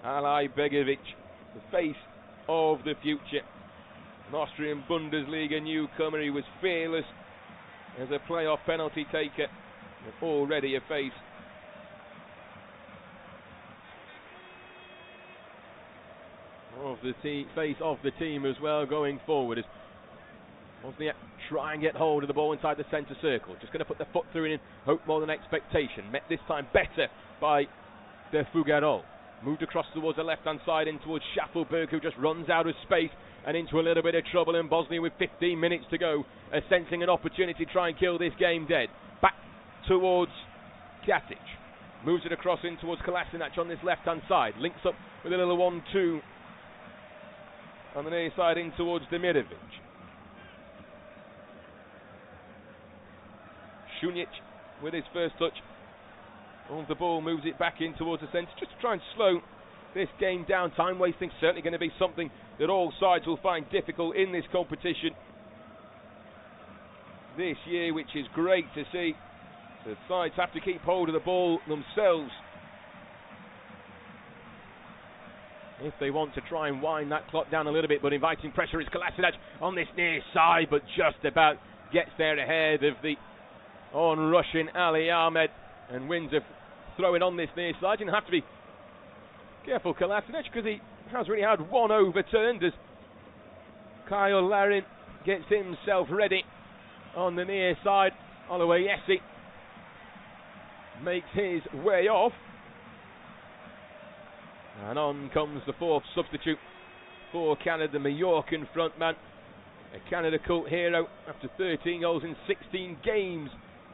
Alaibegovic, the face of the future. An Austrian Bundesliga newcomer. He was fearless as a playoff penalty taker, and already a face of the team as well going forward. As Bosnia try and get hold of the ball inside the centre circle, just going to put the foot through it in hope more than expectation. Met this time better by De Fugaro. Moved across towards the left hand side in towards Schaffelberg, who just runs out of space and into a little bit of trouble in Bosnia with 15 minutes to go, sensing an opportunity to try and kill this game dead. Back towards Katic. Moves it across in towards Kolasinac on this left hand side. Links up with a little 1-2 on the near side in towards Demirovic. Šunjić with his first touch of the ball, moves it back in towards the centre, just to try and slow this game down. Time wasting certainly going to be something that all sides will find difficult in this competition this year, which is great to see. The sides have to keep hold of the ball themselves if they want to try and wind that clock down a little bit. But inviting pressure is Kolasinac on this near side, but just about gets there ahead of the on-rushing Ali Ahmed and wins a throw-in on this near side. You have to be careful, Kolasinac, because he has really had one overturned as Kyle Larin gets himself ready on the near side. Oluwayesi makes his way off, and on comes the fourth substitute for Canada, Mallorcan frontman, a Canada cult hero after 13 goals in 16 games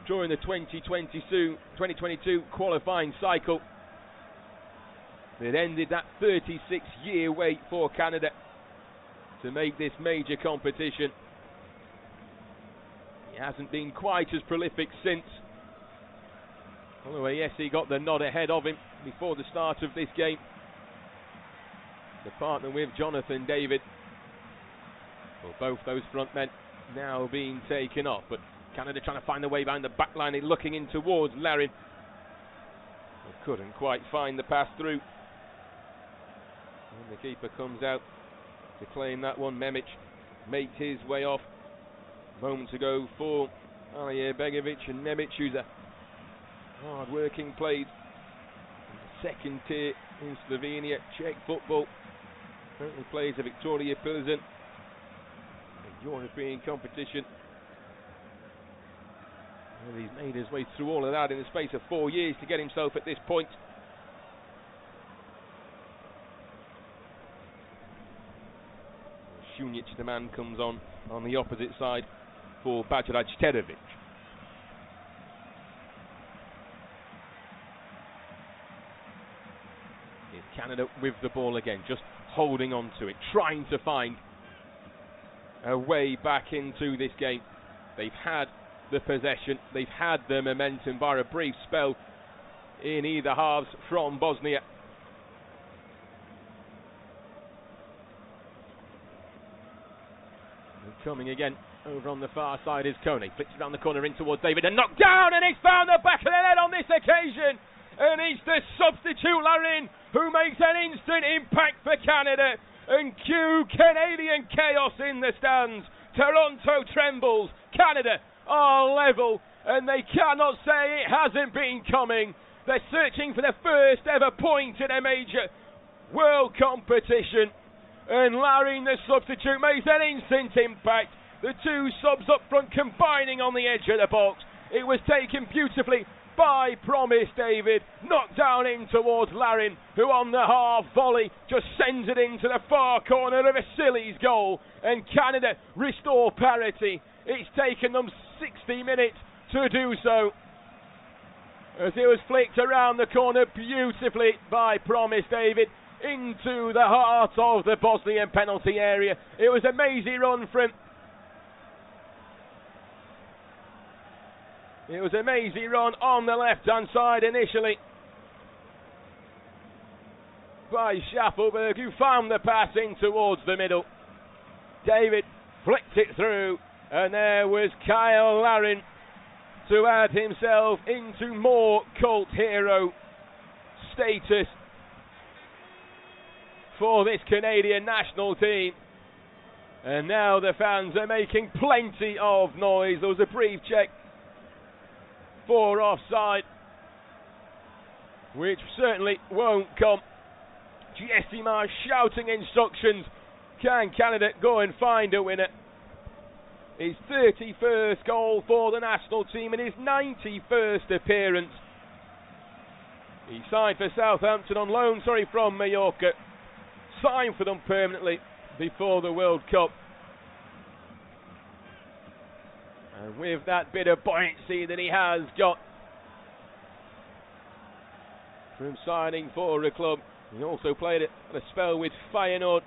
during the 2022 qualifying cycle that ended that 36-year wait for Canada to make this major competition. He hasn't been quite as prolific since. Oluwayesi got the nod ahead of him before the start of this game, the partner with Jonathan David. Well, both those front men now being taken off, but Canada trying to find the way behind the back line, looking in towards Larin. Couldn't quite find the pass through. And the keeper comes out to claim that one. Memic makes his way off. Moments ago for Alija Begovic, and Memic, who's a hard-working player, second tier in Slovenia, Czech football. Currently plays at Victoria Pilsen, a European competition. Well, he's made his way through all of that in the space of 4 years to get himself at this point. Šunjić, the man, comes on the opposite side for Bajraj Terovic. It's Canada with the ball again, just holding on to it, trying to find a way back into this game. They've had the possession, they've had the momentum by a brief spell in either halves from Bosnia. And coming again over on the far side is Kone, flicks it around the corner in towards David and knocked down, and he's found the back of the net on this occasion, and it's the substitute Larin who makes an instant impact for Canada. And cue Canadian chaos in the stands. Toronto trembles, Canada are level, and they cannot say it hasn't been coming. They're searching for their first ever point in a major world competition, and Larin, the substitute, makes an instant impact. The two subs up front combining on the edge of the box. It was taken beautifully by Promise David, knocked down in towards Larin, who on the half volley just sends it into the far corner of Vasily's goal, and Canada restore parity. It's taken them 60 minutes to do so, as it was flicked around the corner beautifully by Promise David into the heart of the Bosnian penalty area. It was a mazy run from It was a mazy run on the left-hand side initially by Schaffelberg, who found the pass in towards the middle. David flicked it through, and there was Kyle Larin to add himself into more cult hero status for this Canadian national team. And now the fans are making plenty of noise. There was a brief check for offside, which certainly won't come. Jesse Marsh shouting instructions. Can Canada go and find a winner? His 31st goal for the national team and his 91st appearance. He signed for Southampton on loan, from Mallorca. Signed for them permanently before the World Cup. And with that bit of buoyancy that he has got from signing for a club, he also played a spell with Feyenoord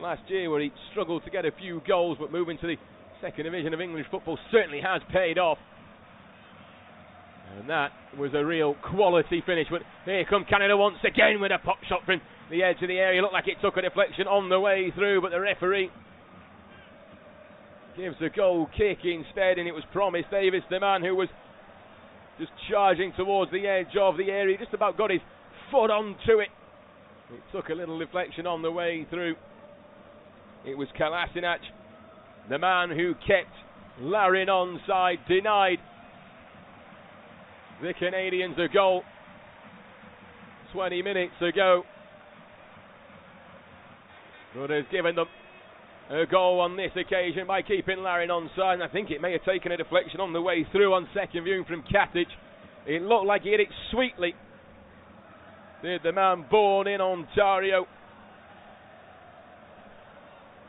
last year where he struggled to get a few goals, but moving to the second division of English football certainly has paid off. And that was a real quality finish. But here come Canada once again with a pop shot from the edge of the area. Looked like it took a deflection on the way through, but the referee gives a goal kick instead, and it was promised. Davies, the man who was just charging towards the edge of the area, just about got his foot onto it. It took a little deflection on the way through. It was Kolasinac, the man who kept Larin onside, denied the Canadians a goal 20 minutes ago, but has given them a goal on this occasion by keeping Larin onside. And I think it may have taken a deflection on the way through on second viewing from Katic. It looked like he hit it sweetly, did the man born in Ontario.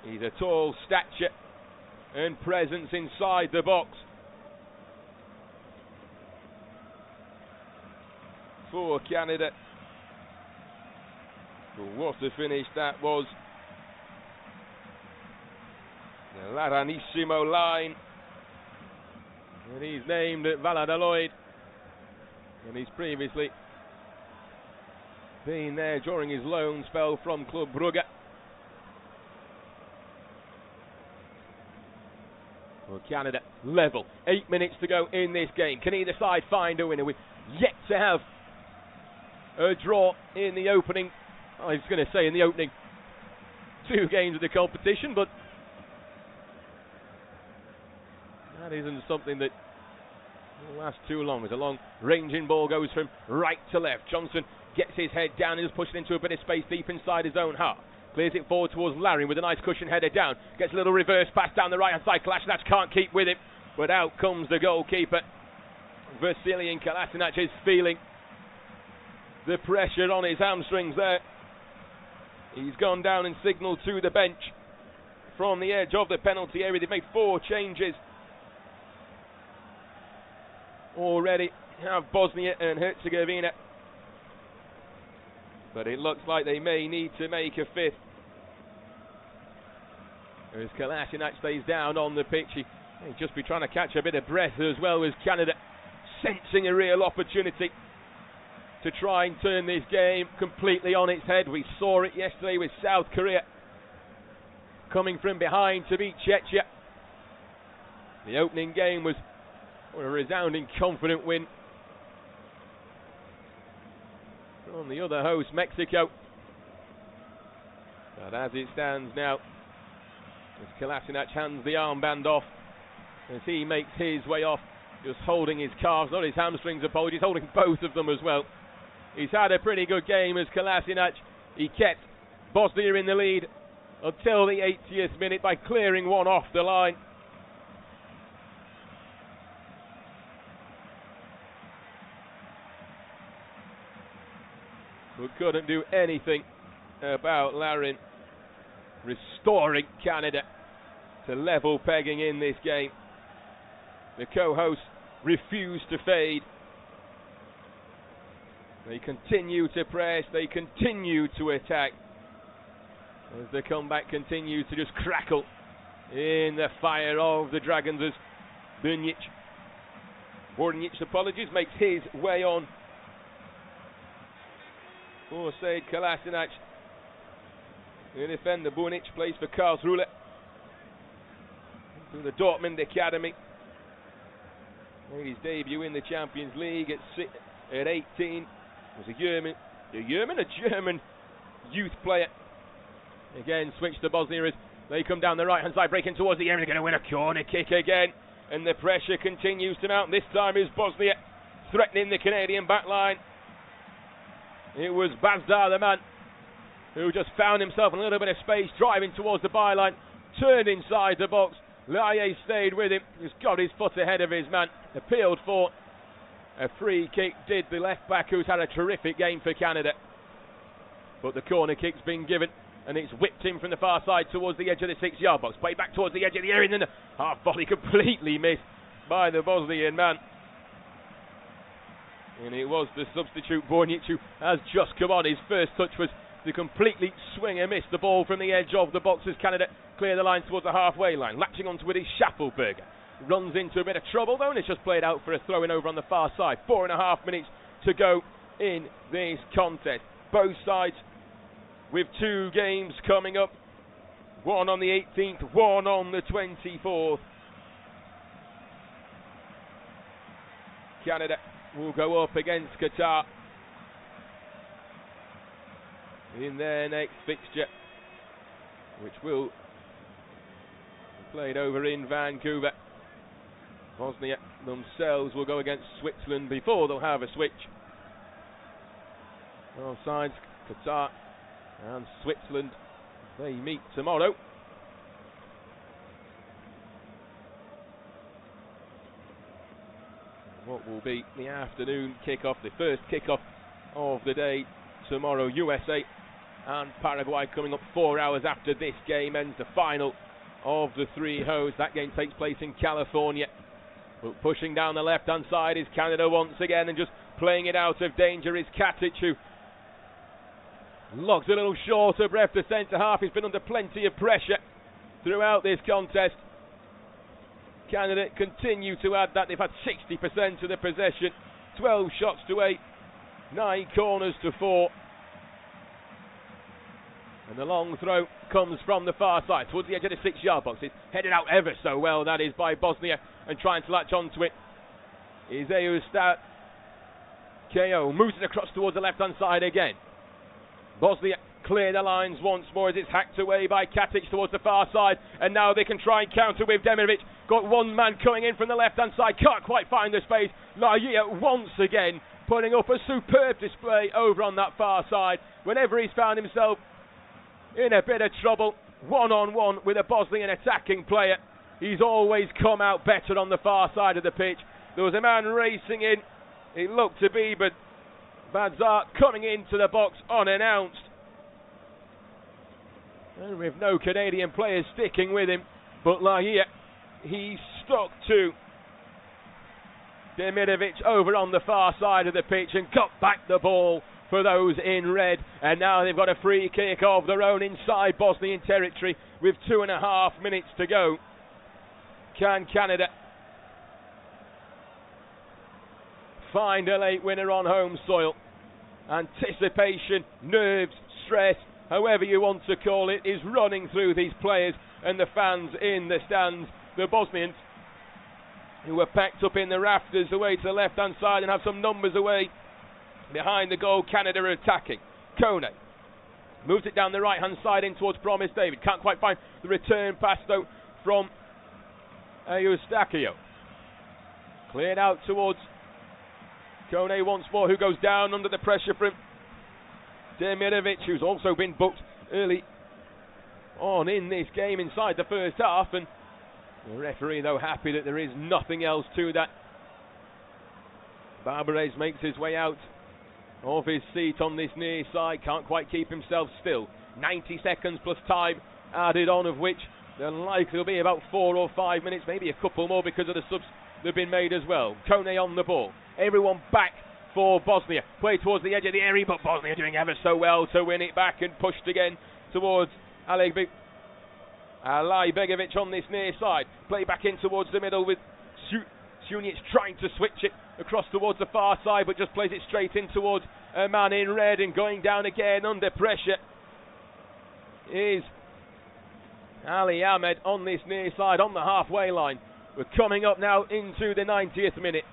He's a tall stature and presence inside the box. For Canada. But what a finish that was. The Laranissimo line. And he's named Valladolid. And he's previously been there during his loan spell from Club Brugge. For Canada, level. 8 minutes to go in this game. Can either side find a winner? We've yet to have a draw in the opening, I was going to say in the opening 2 games of the competition, but that isn't something that will last too long. As a long ranging ball goes from right to left. Johnson gets his head down and is pushed into a bit of space deep inside his own half. Clears it forward towards Larin with a nice cushion header down. Gets a little reverse pass down the right hand side. Kolasinac can't keep with him, but out comes the goalkeeper. Vasiliy Kolasinac is feeling the pressure on his hamstrings there. He's gone down and signalled to the bench from the edge of the penalty area. They've made 4 changes already. Have Bosnia and Herzegovina, but it looks like they may need to make a 5th. As Kolasinac stays down on the pitch, he may just be trying to catch a bit of breath, as well as Canada sensing a real opportunity to try and turn this game completely on its head. We saw it yesterday with South Korea coming from behind to beat Czechia. The opening game was a resounding, confident win from the other host, Mexico. But as it stands now, as Kolasinac hands the armband off, as he makes his way off, just holding his calves, not his hamstrings, apologies, holding both of them as well. He's had a pretty good game as Kolasinac. He kept Bosnia in the lead until the 80th minute by clearing one off the line. But couldn't do anything about Larin restoring Canada to level pegging in this game. The co-hosts refuse to fade. They continue to press, they continue to attack, as the comeback continues to just crackle in the fire of the Dragons, as Bornic, apologies, makes his way on for Sead Kolasinac. The defender Bornic plays for Karlsruhe through the Dortmund Academy. Made his debut in the Champions League at 18. Was a German youth player. Again, switch to Bosnia as they come down the right hand side, breaking towards the area. They're going to win a corner kick again, and the pressure continues to mount. This time is Bosnia threatening the Canadian back line. It was Bazdar, the man who just found himself in a little bit of space, driving towards the byline, turned inside the box. Laye stayed with him. He's got his foot ahead of his man. Appealed for a free kick, did the left back, who's had a terrific game for Canada. But the corner kick's been given, and it's whipped in from the far side towards the edge of the 6-yard box. Played back towards the edge of the area, and then the half volley completely missed by the Bosnian man. And it was the substitute Bornic who has just come on. His first touch was to completely swing and miss the ball from the edge of the box as Canada clear the line towards the halfway line. Latching onto it is Schaffelberger. runs into a bit of trouble though, and it's just played out for a throw-in over on the far side. 4.5 minutes to go in this contest. Both sides with 2 games coming up. One on the 18th, one on the 24th. Canada will go up against Qatar in their next fixture, which will be played over in Vancouver. Bosnia themselves will go against Switzerland before they'll have a switch. Both sides, Qatar and Switzerland, they meet tomorrow. What will be the afternoon kickoff, the first kickoff of the day tomorrow. USA and Paraguay coming up 4 hours after this game ends, the final of the 3 hosts. That game takes place in California. But pushing down the left-hand side is Canada once again, and just playing it out of danger is Katic, who logs a little short of breath to centre-half. He's been under plenty of pressure throughout this contest. Canada continue to add that. They've had 60% of the possession, 12 shots to 8, 9 corners to 4. And the long throw comes from the far side towards the edge of the 6-yard box. It's headed out ever so well, that is, by Bosnia, and trying to latch onto it is Eustat. KO moves it across towards the left-hand side again. Bosnia clear the lines once more as it's hacked away by Katic towards the far side, and now they can try and counter with Demirovic. Got one man coming in from the left-hand side, can't quite find the space. Lahia once again putting up a superb display over on that far side. Whenever he's found himself in a bit of trouble, one-on-one with a Bosnian attacking player, he's always come out better on the far side of the pitch. There was a man racing in, it looked to be, but Bazar coming into the box unannounced. And with no Canadian players sticking with him, but Lahia, he stuck to Demirovic over on the far side of the pitch and got back the ball for those in red. And now they've got a free kick of their own inside Bosnian territory with 2.5 minutes to go. Can Canada find a late winner on home soil? Anticipation, nerves, stress, however you want to call it, is running through these players and the fans in the stands. The Bosnians, who were packed up in the rafters away to the left-hand side and have some numbers away behind the goal. Canada are attacking. Kone moves it down the right-hand side in towards Promise David. Can't quite find the return pass, though, from Eustakio. Cleared out towards Kone once more, who goes down under the pressure from Demirovic, who's also been booked early on in this game inside the first half, and the referee, though, happy that there is nothing else to that. Barbares makes his way out of his seat on this near side, can't quite keep himself still. 90 seconds plus time added on, of which there likely will be about 4 or 5 minutes, maybe a couple more because of the subs that have been made as well. Kone on the ball, everyone back for Bosnia. Play towards the edge of the area, but Bosnia doing ever so well to win it back and pushed again towards Alay Begovic on this near side. Play back in towards the middle with Sunic trying to switch it across towards the far side, but just plays it straight in towards a man in red, and going down again under pressure is Ali Ahmed on this near side on the halfway line. We're coming up now into the 90th minute.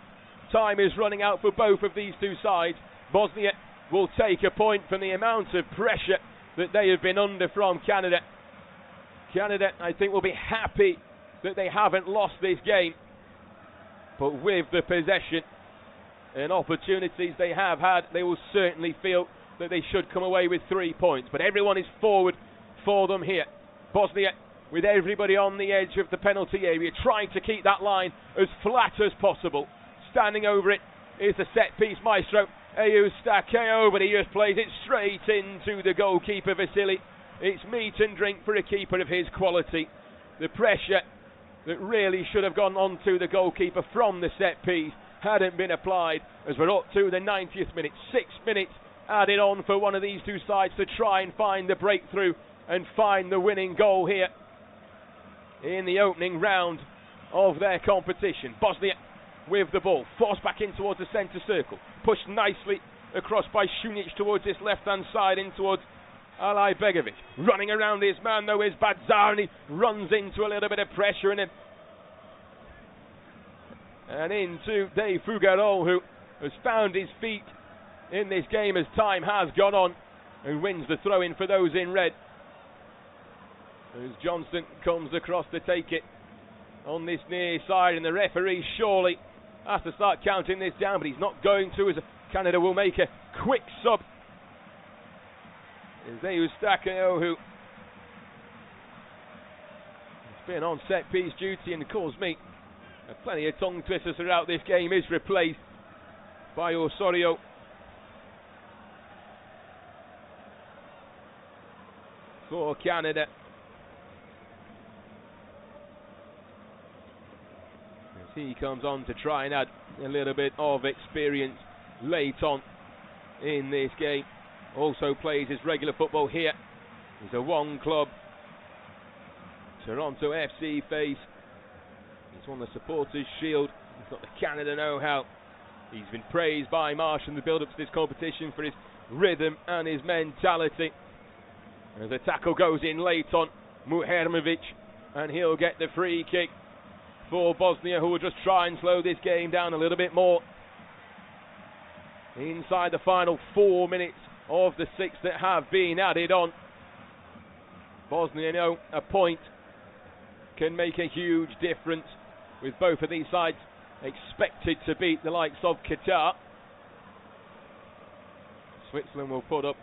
Time is running out for both of these two sides. Bosnia will take a point from the amount of pressure that they have been under from Canada. Canada, I think, will be happy that they haven't lost this game. But with the possession and opportunities they have had, they will certainly feel that they should come away with 3 points. But everyone is forward for them here. Bosnia, with everybody on the edge of the penalty area, trying to keep that line as flat as possible. Standing over it is the set-piece maestro, Eustakio, but he just plays it straight into the goalkeeper, Vasily. It's meat and drink for a keeper of his quality. The pressure that really should have gone on to the goalkeeper from the set-piece hadn't been applied, as we're up to the 90th minute. 6 minutes added on for one of these two sides to try and find the breakthrough and find the winning goal here in the opening round of their competition. Bosnia with the ball, forced back in towards the centre circle, pushed nicely across by Šunić towards this left-hand side in towards Alaibegovic. Running around his man though is Badzarni, runs into a little bit of pressure in him. And into Dave Fougarol, who has found his feet in this game as time has gone on, and wins the throw-in for those in red. As Johnston comes across to take it on this near side, and the referee surely has to start counting this down, but he's not going to, as Canada will make a quick sub. As Eustachio, who has been on set piece duty and caused me plenty of tongue twisters throughout this game, is replaced by Osorio. For Canada. As he comes on to try and add a little bit of experience late on in this game. Also plays his regular football here. He's a one-club Toronto FC face. He's won the Supporters' Shield. He's got the Canada know-how. He's been praised by Marsh in the build-up to this competition for his rhythm and his mentality. As the tackle goes in late on Muhermovic, and he'll get the free kick for Bosnia, who will just try and slow this game down a little bit more. Inside the final 4 minutes of the 6 that have been added on. Bosnia know a point can make a huge difference, with both of these sides expected to beat the likes of Qatar. Switzerland will put up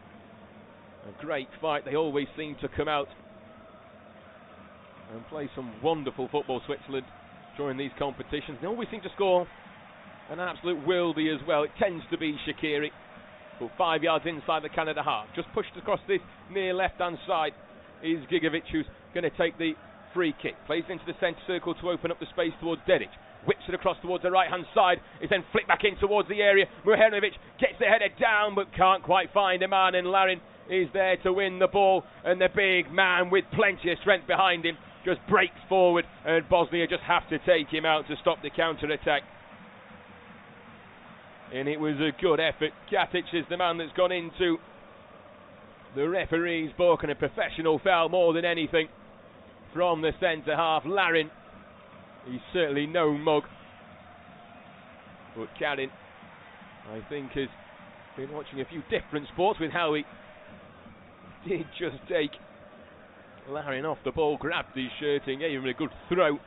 a great fight. They always seem to come out and play some wonderful football, Switzerland, during these competitions. They always seem to score an absolute worldie as well. It tends to be Shaqiri, but 5 yards inside the Canada half. Just pushed across this near left-hand side is Gigovic, who's going to take the free kick. Plays into the centre circle to open up the space towards Dedic. Whips it across towards the right-hand side. Is then flicked back in towards the area. Muhermovic gets the header down, but can't quite find a man, and Larin is there to win the ball, and the big man with plenty of strength behind him just breaks forward, and Bosnia just have to take him out to stop the counter-attack. And it was a good effort. Katic is the man that's gone into the referee's book, and a professional foul more than anything from the centre half. Larin, he's certainly no mug, but Karin, I think, has been watching a few different sports with how he did just take Larin off the ball, grabbed his shirt and gave him a good throw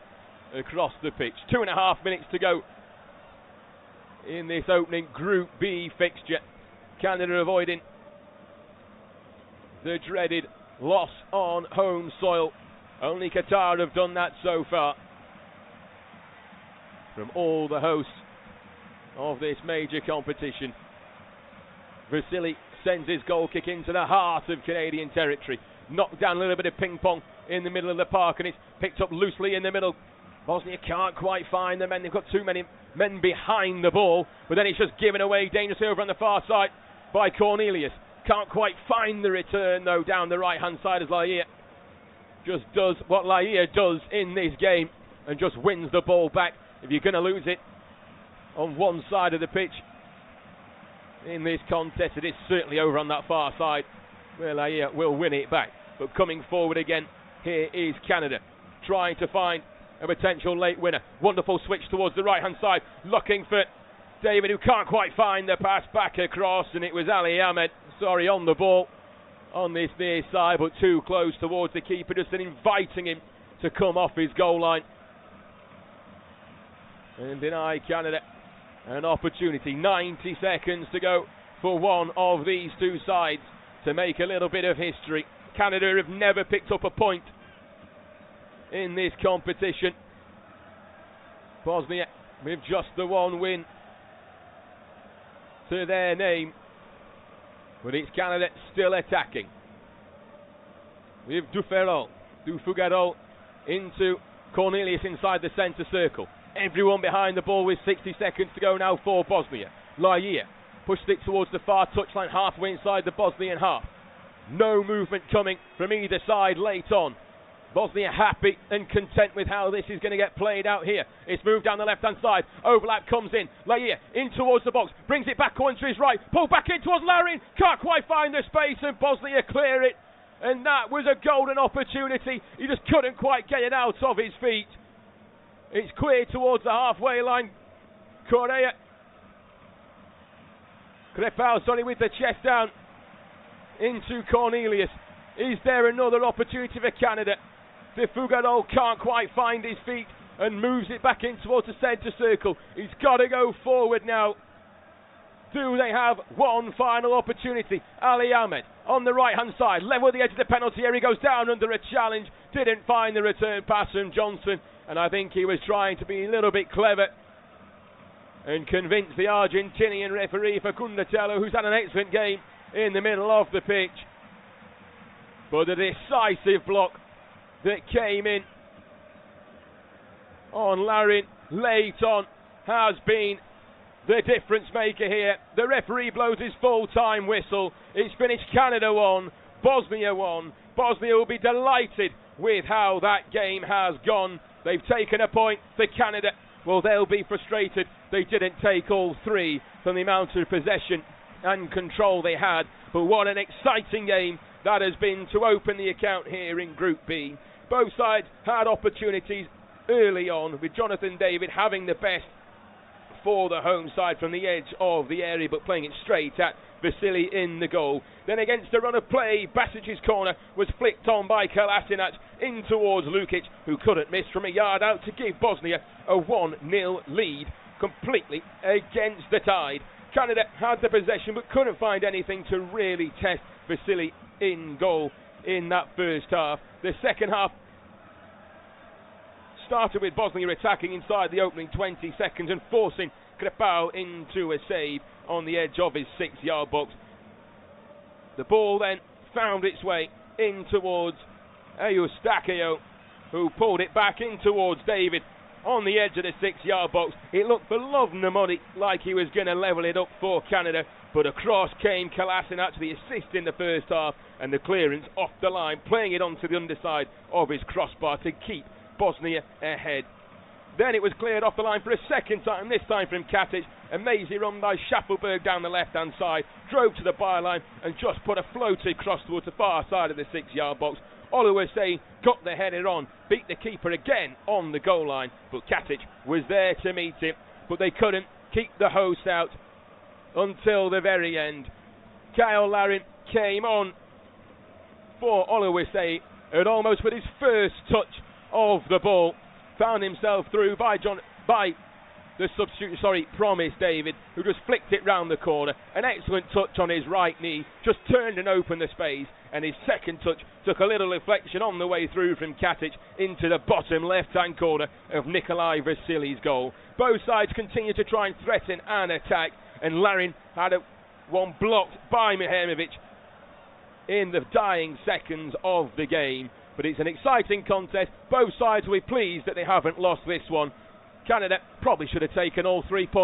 across the pitch. 2.5 minutes to go in this opening Group B fixture. Canada avoiding the dreaded loss on home soil. Only Qatar have done that so far from all the hosts of this major competition. Vasily sends his goal kick into the heart of Canadian territory. Knocked down a little bit of ping pong in the middle of the park, and it's picked up loosely in the middle. Bosnia can't quite find the men. They've got too many men behind the ball, but then it's just given away dangerously over on the far side by Cornelius. Can't quite find the return though down the right hand side as Laia just does what Laia does in this game and just wins the ball back. If you're going to lose it on one side of the pitch in this contest, it is certainly over on that far side where Laia will win it back. But coming forward again, here is Canada trying to find a potential late winner. Wonderful switch towards the right hand side, looking for David, who can't quite find the pass back across, and it was Ali Ahmed, on the ball on this near side, but too close towards the keeper, just inviting him to come off his goal line and deny Canada an opportunity. 90 seconds to go for one of these two sides to make a little bit of history. Canada have never picked up a point in this competition. Bosnia with just the one win to their name, but it's Canada still attacking. With Dufugarol into Cornelius inside the centre circle. Everyone behind the ball with 60 seconds to go now for Bosnia. Laia pushed it towards the far touchline, halfway inside the Bosnian half. No movement coming from either side late on Bosnia happy and content with how this is going to get played out here. It's moved down the left-hand side. Overlap comes in. Laia in towards the box. Brings it back onto his right. Pulled back in towards Larin. Can't quite find the space and Bosnia clear it. And that was a golden opportunity. He just couldn't quite get it out of his feet. It's clear towards the halfway line. Correa. Crepal, sorry, with the chest down into Cornelius. Is there another opportunity for Canada? De Fugaro can't quite find his feet and moves it back in towards the centre circle. He's got to go forward now. Do they have one final opportunity? Ali Ahmed on the right hand side, level at the edge of the penalty area, goes down under a challenge, didn't find the return pass from Johnson, and I think he was trying to be a little bit clever and convince the Argentinian referee Facundatello, who's had an excellent game in the middle of the pitch. But the decisive block that came in on Larin late on has been the difference maker here. The referee blows his full-time whistle. It's finished Canada 1, Bosnia 1. Bosnia will be delighted with how that game has gone. They've taken a point for Canada. Well, they'll be frustrated they didn't take all three from the amount of possession and control they had. But what an exciting game that has been to open the account here in Group B. Both sides had opportunities early on, with Jonathan David having the best for the home side from the edge of the area, but playing it straight at Vasily in the goal. Then against a run of play, Basic's corner was flicked on by Kolasinac in towards Lukic, who couldn't miss from a yard out to give Bosnia a 1-0 lead, completely against the tide. Canada had the possession but couldn't find anything to really test Vasily in goal in that first half. The second half started with Bosnia attacking inside the opening 20 seconds and forcing Crepau into a save on the edge of his 6-yard box. The ball then found its way in towards Eustáquio, who pulled it back in towards David on the edge of the 6-yard box. It looked for love nor money like he was going to level it up for Canada, but across came Kolasinac, the assist in the first half, and the clearance off the line, playing it onto the underside of his crossbar to keep Bosnia ahead. Then it was cleared off the line for a second time, this time from Katic. A mazy run by Schaffelberg down the left-hand side, drove to the byline and just put a floated cross towards the far side of the 6-yard box. Oluwase got the header on, beat the keeper again on the goal line, but Katic was there to meet him, but they couldn't keep the hosts out until the very end. Kyle Larin came on for Oluwase and almost with his first touch of the ball found himself through by the substitute, Promise David, who just flicked it round the corner. An excellent touch on his right knee, just turned and opened the space, and his second touch took a little reflection on the way through from Katic into the bottom left-hand corner of Nikolai Vasily's goal. Both sides continue to try and threaten and attack, and Larin had one blocked by Mihajlovic in the dying seconds of the game. But it's an exciting contest. Both sides will be pleased that they haven't lost this one. Canada probably should have taken all 3 points.